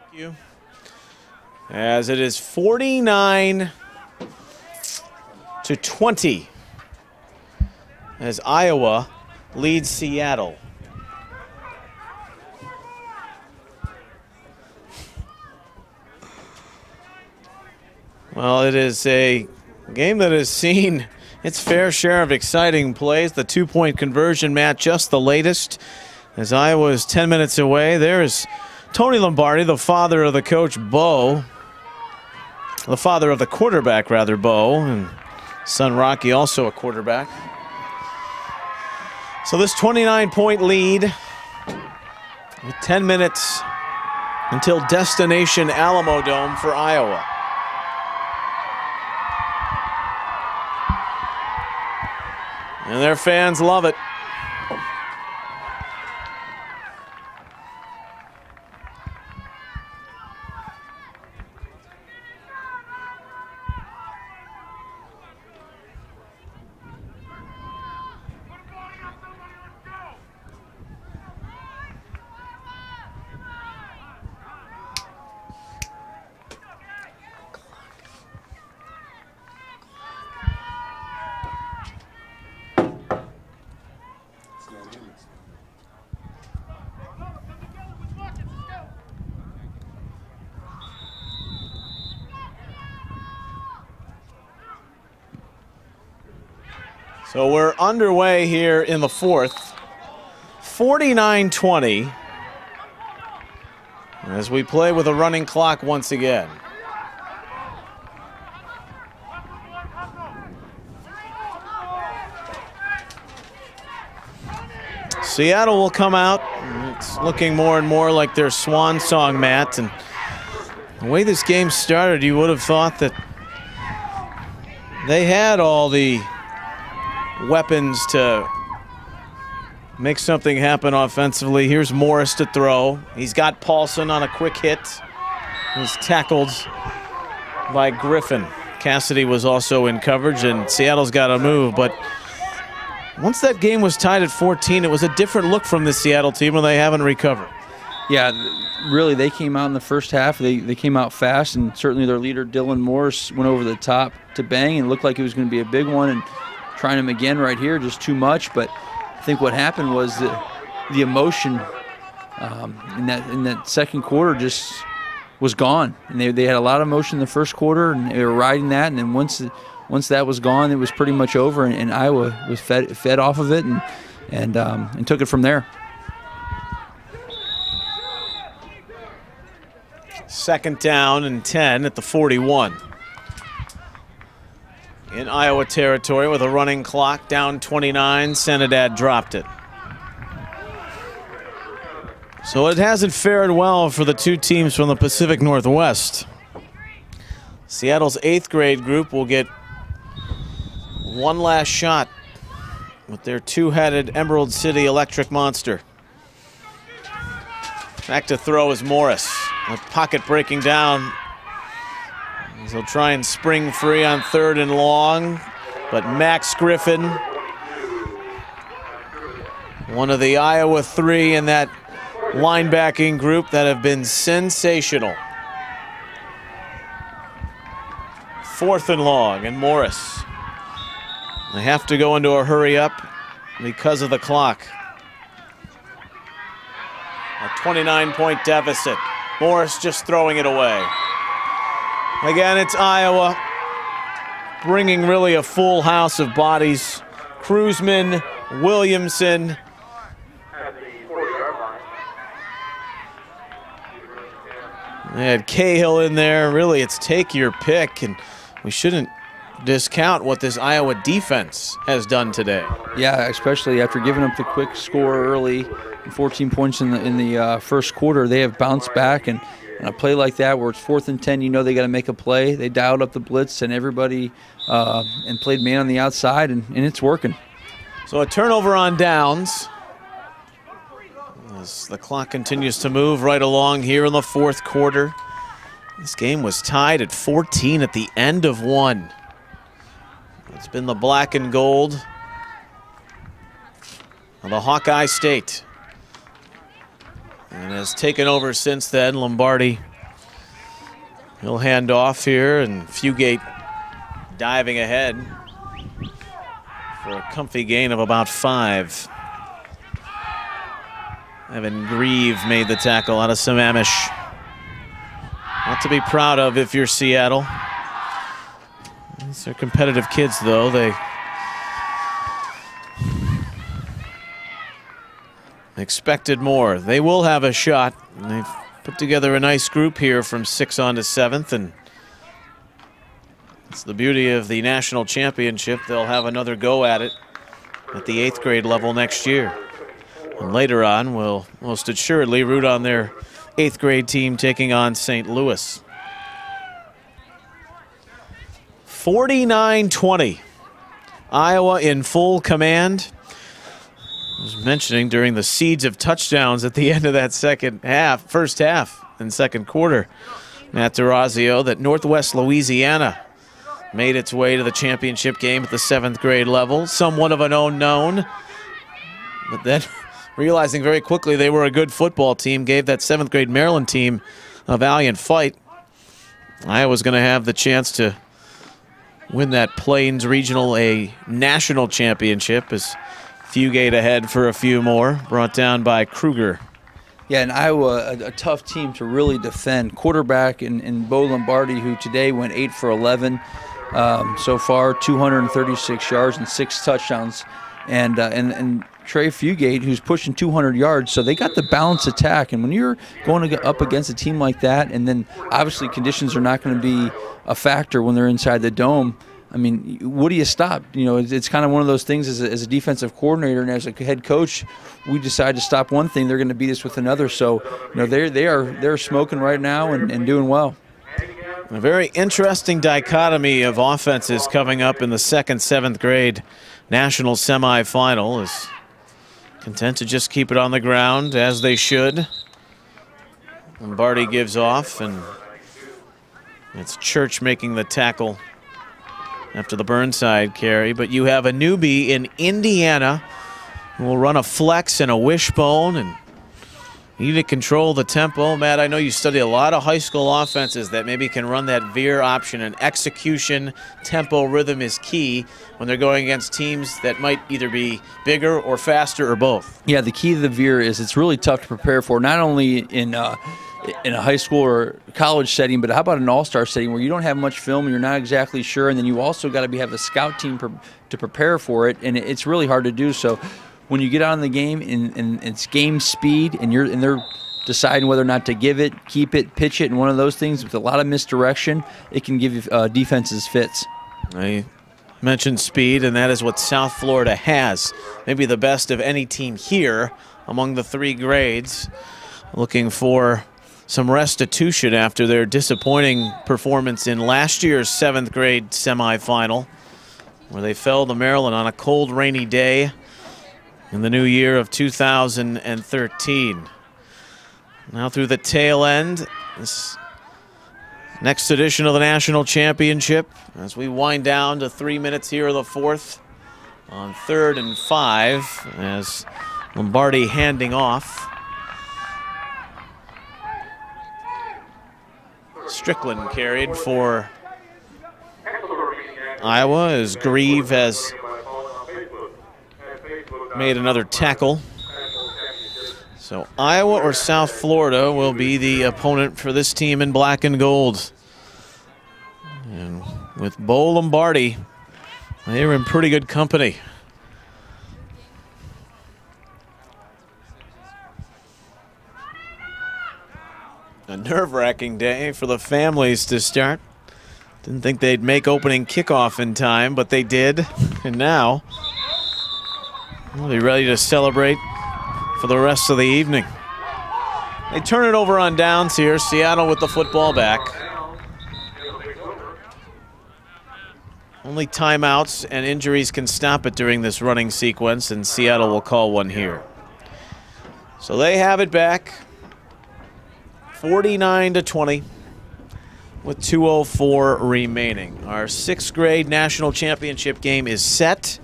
Thank you. As it is 49-20 as Iowa leads Seattle. Well, it is a game that has seen its fair share of exciting plays. The two-point conversion, Matt, just the latest. As Iowa is 10 minutes away, there is Tony Lombardi, the father of the coach, Bo. The father of the quarterback, rather, Bo, and son Rocky, also a quarterback. So this 29-point lead with 10 minutes until destination Alamo Dome for Iowa. And their fans love it. So we're underway here in the fourth. 49-20 as we play with a running clock once again. Seattle will come out. It's looking more and more like their swan song, Matt. And the way this game started, you would have thought that they had all the weapons to make something happen offensively. Here's Morris to throw. He's got Paulson on a quick hit. He's tackled by Griffin. Cassidy was also in coverage, and Seattle's got to move. But once that game was tied at 14, it was a different look from the Seattle team, and they haven't recovered. Yeah, really, they came out in the first half. They came out fast, and certainly their leader, Dylan Morris, went over the top to bang, and it looked like it was going to be a big one. And trying him again right here, just too much. But I think what happened was the emotion in that second quarter just was gone. And they had a lot of emotion in the first quarter, and they were riding that. And then once that was gone, it was pretty much over, and Iowa was fed off of it and took it from there. Second down and 10 at the 41. In Iowa territory with a running clock, down 29, Senadad dropped it. So it hasn't fared well for the two teams from the Pacific Northwest. Seattle's 8th grade group will get one last shot with their two-headed Emerald City Electric Monster. Back to throw is Morris. The pocket breaking down. He'll try and spring free on 3rd and long, but Max Griffin, one of the Iowa 3 in that linebacking group that have been sensational. 4th and long, and Morris. They have to go into a hurry up because of the clock. A 29-point deficit. Morris just throwing it away. Again, it's Iowa bringing really a full house of bodies. Kruzman, Williamson. They had Cahill in there. Really, it's take your pick, and we shouldn't discount what this Iowa defense has done today. Yeah, especially after giving up the quick score early, 14 points in the first quarter. They have bounced back, and a play like that where it's 4th and 10, you know they got to make a play. They dialed up the blitz and everybody and played man on the outside, and it's working. So a turnover on downs as the clock continues to move right along here in the 4th quarter. This game was tied at 14 at the end of one. It's been the black and gold of the Hawkeye State, and has taken over since then. Lombardi, he'll hand off here, and Fugate diving ahead for a comfy gain of about 5. Evan Grieve made the tackle out of Sammamish. Not to be proud of if you're Seattle. These are competitive kids, though. They expected more. They will have a shot. They've put together a nice group here from 6 on to 7th, and it's the beauty of the national championship. They'll have another go at it at the 8th grade level next year. And later on, we'll most assuredly root on their 8th grade team taking on St. Louis. 49-20. Iowa in full command. I was mentioning during the seeds of touchdowns at the end of that first half and second quarter, Matt DeRazio, that Northwest Louisiana made its way to the championship game at the 7th grade level. Somewhat of an unknown, but then realizing very quickly they were a good football team, gave that 7th grade Maryland team a valiant fight. Iowa's going to have the chance to win that Plains Regional a national championship as Fugate ahead for a few more, brought down by Kruger. Yeah, and Iowa, a tough team to really defend. Quarterback in Bo Lombardi, who today went 8 for 11. so far, 236 yards and 6 touchdowns. And Trey Fugate, who's pushing 200 yards, so they got the balanced attack. And when you're going to up against a team like that, and then obviously conditions are not going to be a factor when they're inside the dome, I mean, what do you stop? You know, it's kind of one of those things as a defensive coordinator and as a head coach, we decide to stop one thing, they're going to beat us with another. So, you know, they're smoking right now and doing well. A very interesting dichotomy of offenses coming up in the 2nd, 7th grade national semifinal. Is content to just keep it on the ground as they should. Lombardi gives off, and it's Church making the tackle after the Burnside carry. But you have a newbie in Indiana who will run a flex and a wishbone and need to control the tempo. Matt, I know you study a lot of high school offenses that maybe can run that veer option, and execution, tempo, rhythm is key when they're going against teams that might either be bigger or faster or both. Yeah, the key to the veer is it's really tough to prepare for, not only in a high school or college setting, but how about an all-star setting where you don't have much film and you're not exactly sure, and then you also got to have a scout team to prepare for it, and it's really hard to do. So when you get out in the game and it's game speed and they're deciding whether or not to give it, keep it, pitch it, and one of those things with a lot of misdirection, it can give you defenses fits. I mentioned speed, and that is what South Florida has. Maybe the best of any team here among the 3 grades. Looking for some restitution after their disappointing performance in last year's 7th grade semifinal, where they fell to Maryland on a cold, rainy day in the new year of 2013. Now through the tail end, this next edition of the national championship, as we wind down to 3 minutes here of the 4th on 3rd and 5, as Lombardi handing off. Strickland carried for Iowa as Grieve has made another tackle. So Iowa or South Florida will be the opponent for this team in black and gold. And with Bo Lombardi, they were in pretty good company. A nerve-wracking day for the families to start. Didn't think they'd make opening kickoff in time, but they did. And now they'll be ready to celebrate for the rest of the evening. They turn it over on downs here. Seattle with the football back. Only timeouts and injuries can stop it during this running sequence, and Seattle will call one here. So they have it back. 49-20 with 2:04 remaining. Our 6th grade national championship game is set.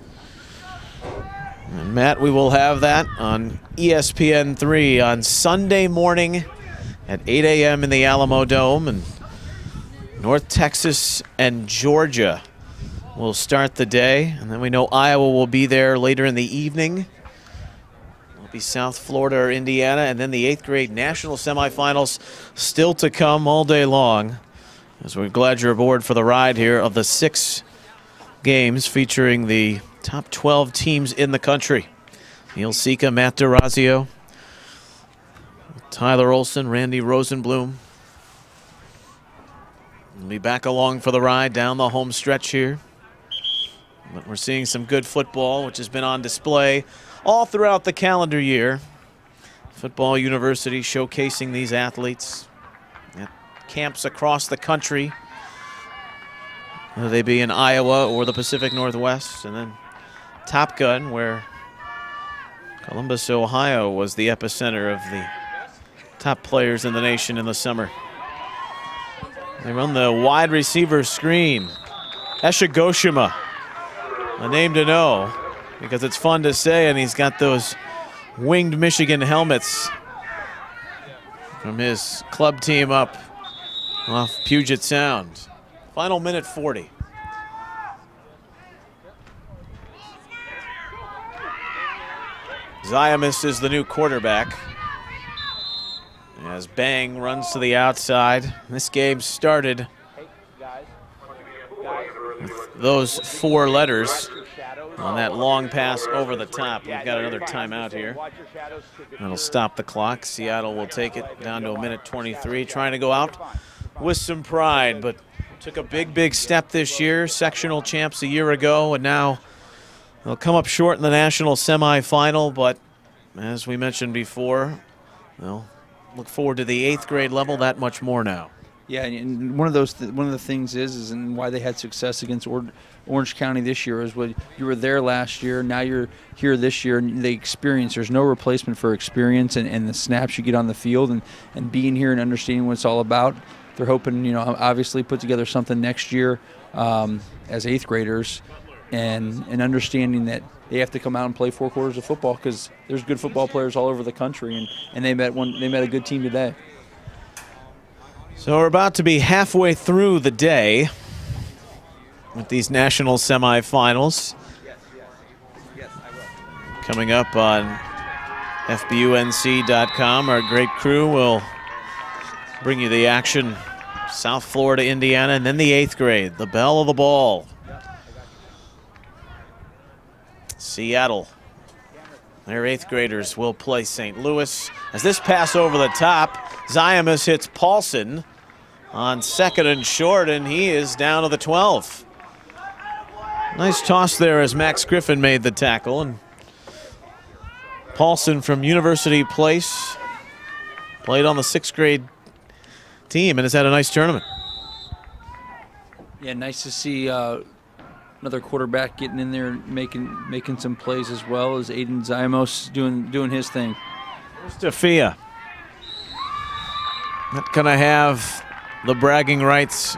And Matt, we will have that on ESPN3 on Sunday morning at 8 a.m. in the Alamo Dome. And North Texas and Georgia will start the day. And then we know Iowa will be there later in the evening. Be South Florida or Indiana, and then the 8th grade national semifinals still to come all day long. As we're glad you're aboard for the ride here of the 6 games featuring the top 12 teams in the country. Neil Sika, Matt DeRazio, Tyler Olson, Randy Rosenblum. We'll be back along for the ride down the home stretch here. But we're seeing some good football, which has been on display all throughout the calendar year. Football University showcasing these athletes at camps across the country, whether they be in Iowa or the Pacific Northwest. And then Top Gun, where Columbus, Ohio was the epicenter of the top players in the nation in the summer. They run the wide receiver screen. Eshigoshima, a name to know, because it's fun to say, and he's got those winged Michigan helmets from his club team up off Puget Sound. Final minute 40. Ziamis is the new quarterback as Bang runs to the outside. This game started with those 4 letters on that long pass over the top. We've got another timeout here. That'll stop the clock. Seattle will take it down to 1:23, trying to go out with some pride, but took a big step this year. Sectional champs a year ago, and now they'll come up short in the national semifinal, but as we mentioned before, they'll look forward to the 8th grade level that much more now. Yeah, and one of the things is and why they had success against Orange County this year is what you were there last year. Now you're here this year, and the experience. There's no replacement for experience and the snaps you get on the field, and being here and understanding what it's all about. They're hoping, obviously put together something next year as 8th graders, and understanding that they have to come out and play 4 quarters of football because there's good football players all over the country, and they met a good team today. So we're about to be halfway through the day with these national semifinals. Coming up on FBUNC.com, our great crew will bring you the action. South Florida, Indiana, and then the 8th grade, the belle of the ball. Seattle, their 8th graders will play St. Louis. As this pass over the top, Ziamus hits Paulson on 2nd and short, and he is down to the 12. Nice toss there as Max Griffin made the tackle, and Paulson from University Place played on the 6th grade team and has had a nice tournament. Yeah, nice to see another quarterback getting in there, making some plays as well as Aiden Ziamos doing his thing. Stafia not gonna have the bragging rights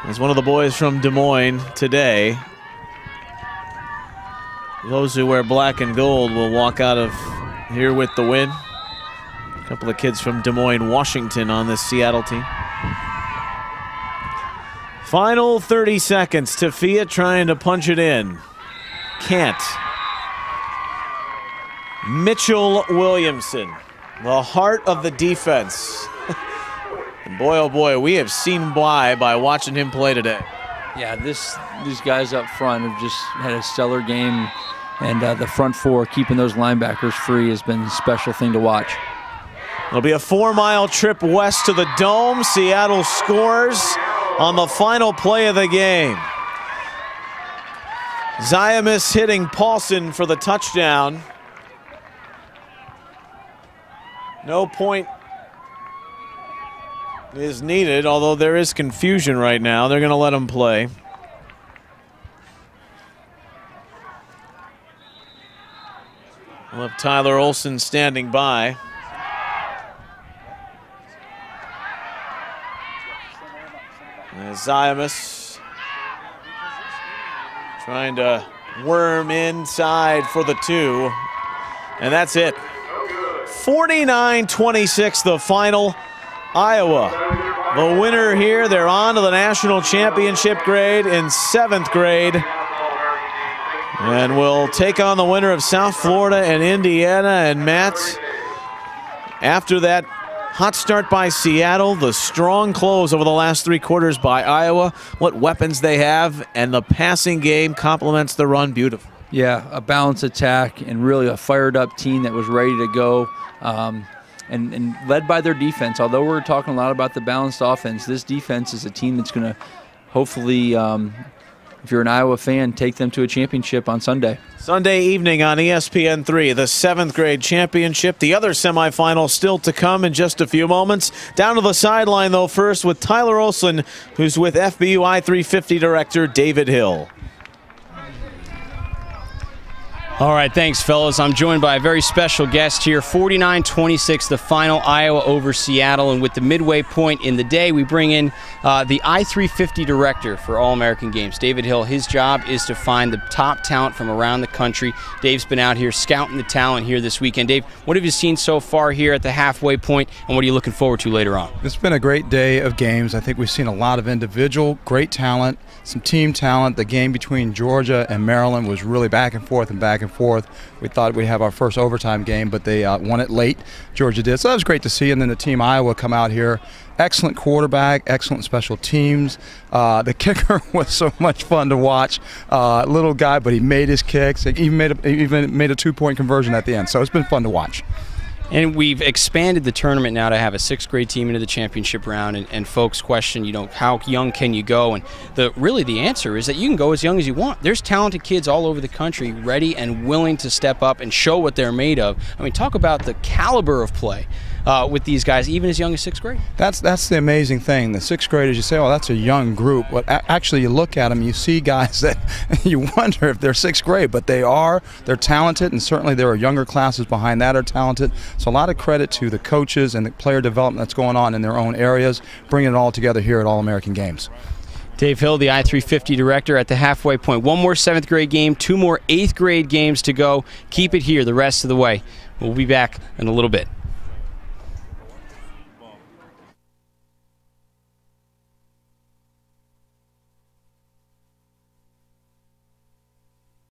as one of the boys from Des Moines today. Those who wear black and gold will walk out of here with the win. A couple of kids from Des Moines, Washington on this Seattle team. Final 30 seconds. Tafia trying to punch it in. Can't. Mitchell Williamson, the heart of the defense. And boy, oh boy, we have seen why by watching him play today. Yeah, these guys up front have just had a stellar game, and the front 4 keeping those linebackers free has been a special thing to watch. It'll be a 4-mile trip west to the Dome. Seattle scores on the final play of the game. Ziamus hitting Paulson for the touchdown. No point is needed, although there is confusion right now. They're going to let him play. We'll have Tyler Olson standing by. Ziamus trying to worm inside for the 2, and that's it. 49-26 the final. Iowa, the winner here. They're on to the national championship grade in 7th grade, and will take on the winner of South Florida and Indiana. And Matt, after that hot start by Seattle, the strong close over the last 3 quarters by Iowa, what weapons they have, and the passing game complements the run beautifully. Yeah, a balanced attack and really a fired up team that was ready to go. And led by their defense. Although we're talking a lot about the balanced offense, this defense is a team that's going to hopefully, if you're an Iowa fan, take them to a championship on Sunday. Sunday evening on ESPN3, the 7th grade championship. The other semifinal still to come in just a few moments. Down to the sideline, though, first with Tyler Olson, who's with FBU I-350 director David Hill. All right, thanks, fellas. I'm joined by a very special guest here. 49-26, the final, Iowa over Seattle. And with the midway point in the day, we bring in the I-350 director for All-American Games, David Hill. His job is to find the top talent from around the country. Dave's been out here scouting the talent here this weekend. Dave, what have you seen so far here at the halfway point, and what are you looking forward to later on? It's been a great day of games. I think we've seen a lot of individual, great talent, some team talent. The game between Georgia and Maryland was really back and forth, and forth. We thought we'd have our first overtime game, but they won it late. Georgia did. So that was great to see. And then the team Iowa come out here. Excellent quarterback, excellent special teams. The kicker was so much fun to watch. Little guy, but he made his kicks. He even made a 2-point conversion at the end. So it's been fun to watch. And we've expanded the tournament now to have a 6th grade team into the championship round, and folks question, how young can you go? And really the answer is that you can go as young as you want. There's talented kids all over the country ready and willing to step up and show what they're made of. I mean, talk about the caliber of play with these guys, even as young as 6th grade. That's the amazing thing. The 6th graders, you say, oh, that's a young group. But actually, you look at them, you see guys that you wonder if they're 6th grade, but they're talented, and certainly there are younger classes behind that are talented. So a lot of credit to the coaches and the player development that's going on in their own areas, bringing it all together here at All-American Games. Dave Hill, the I-350 director, at the halfway point. 1 more 7th grade game, 2 more 8th grade games to go. Keep it here the rest of the way. We'll be back in a little bit.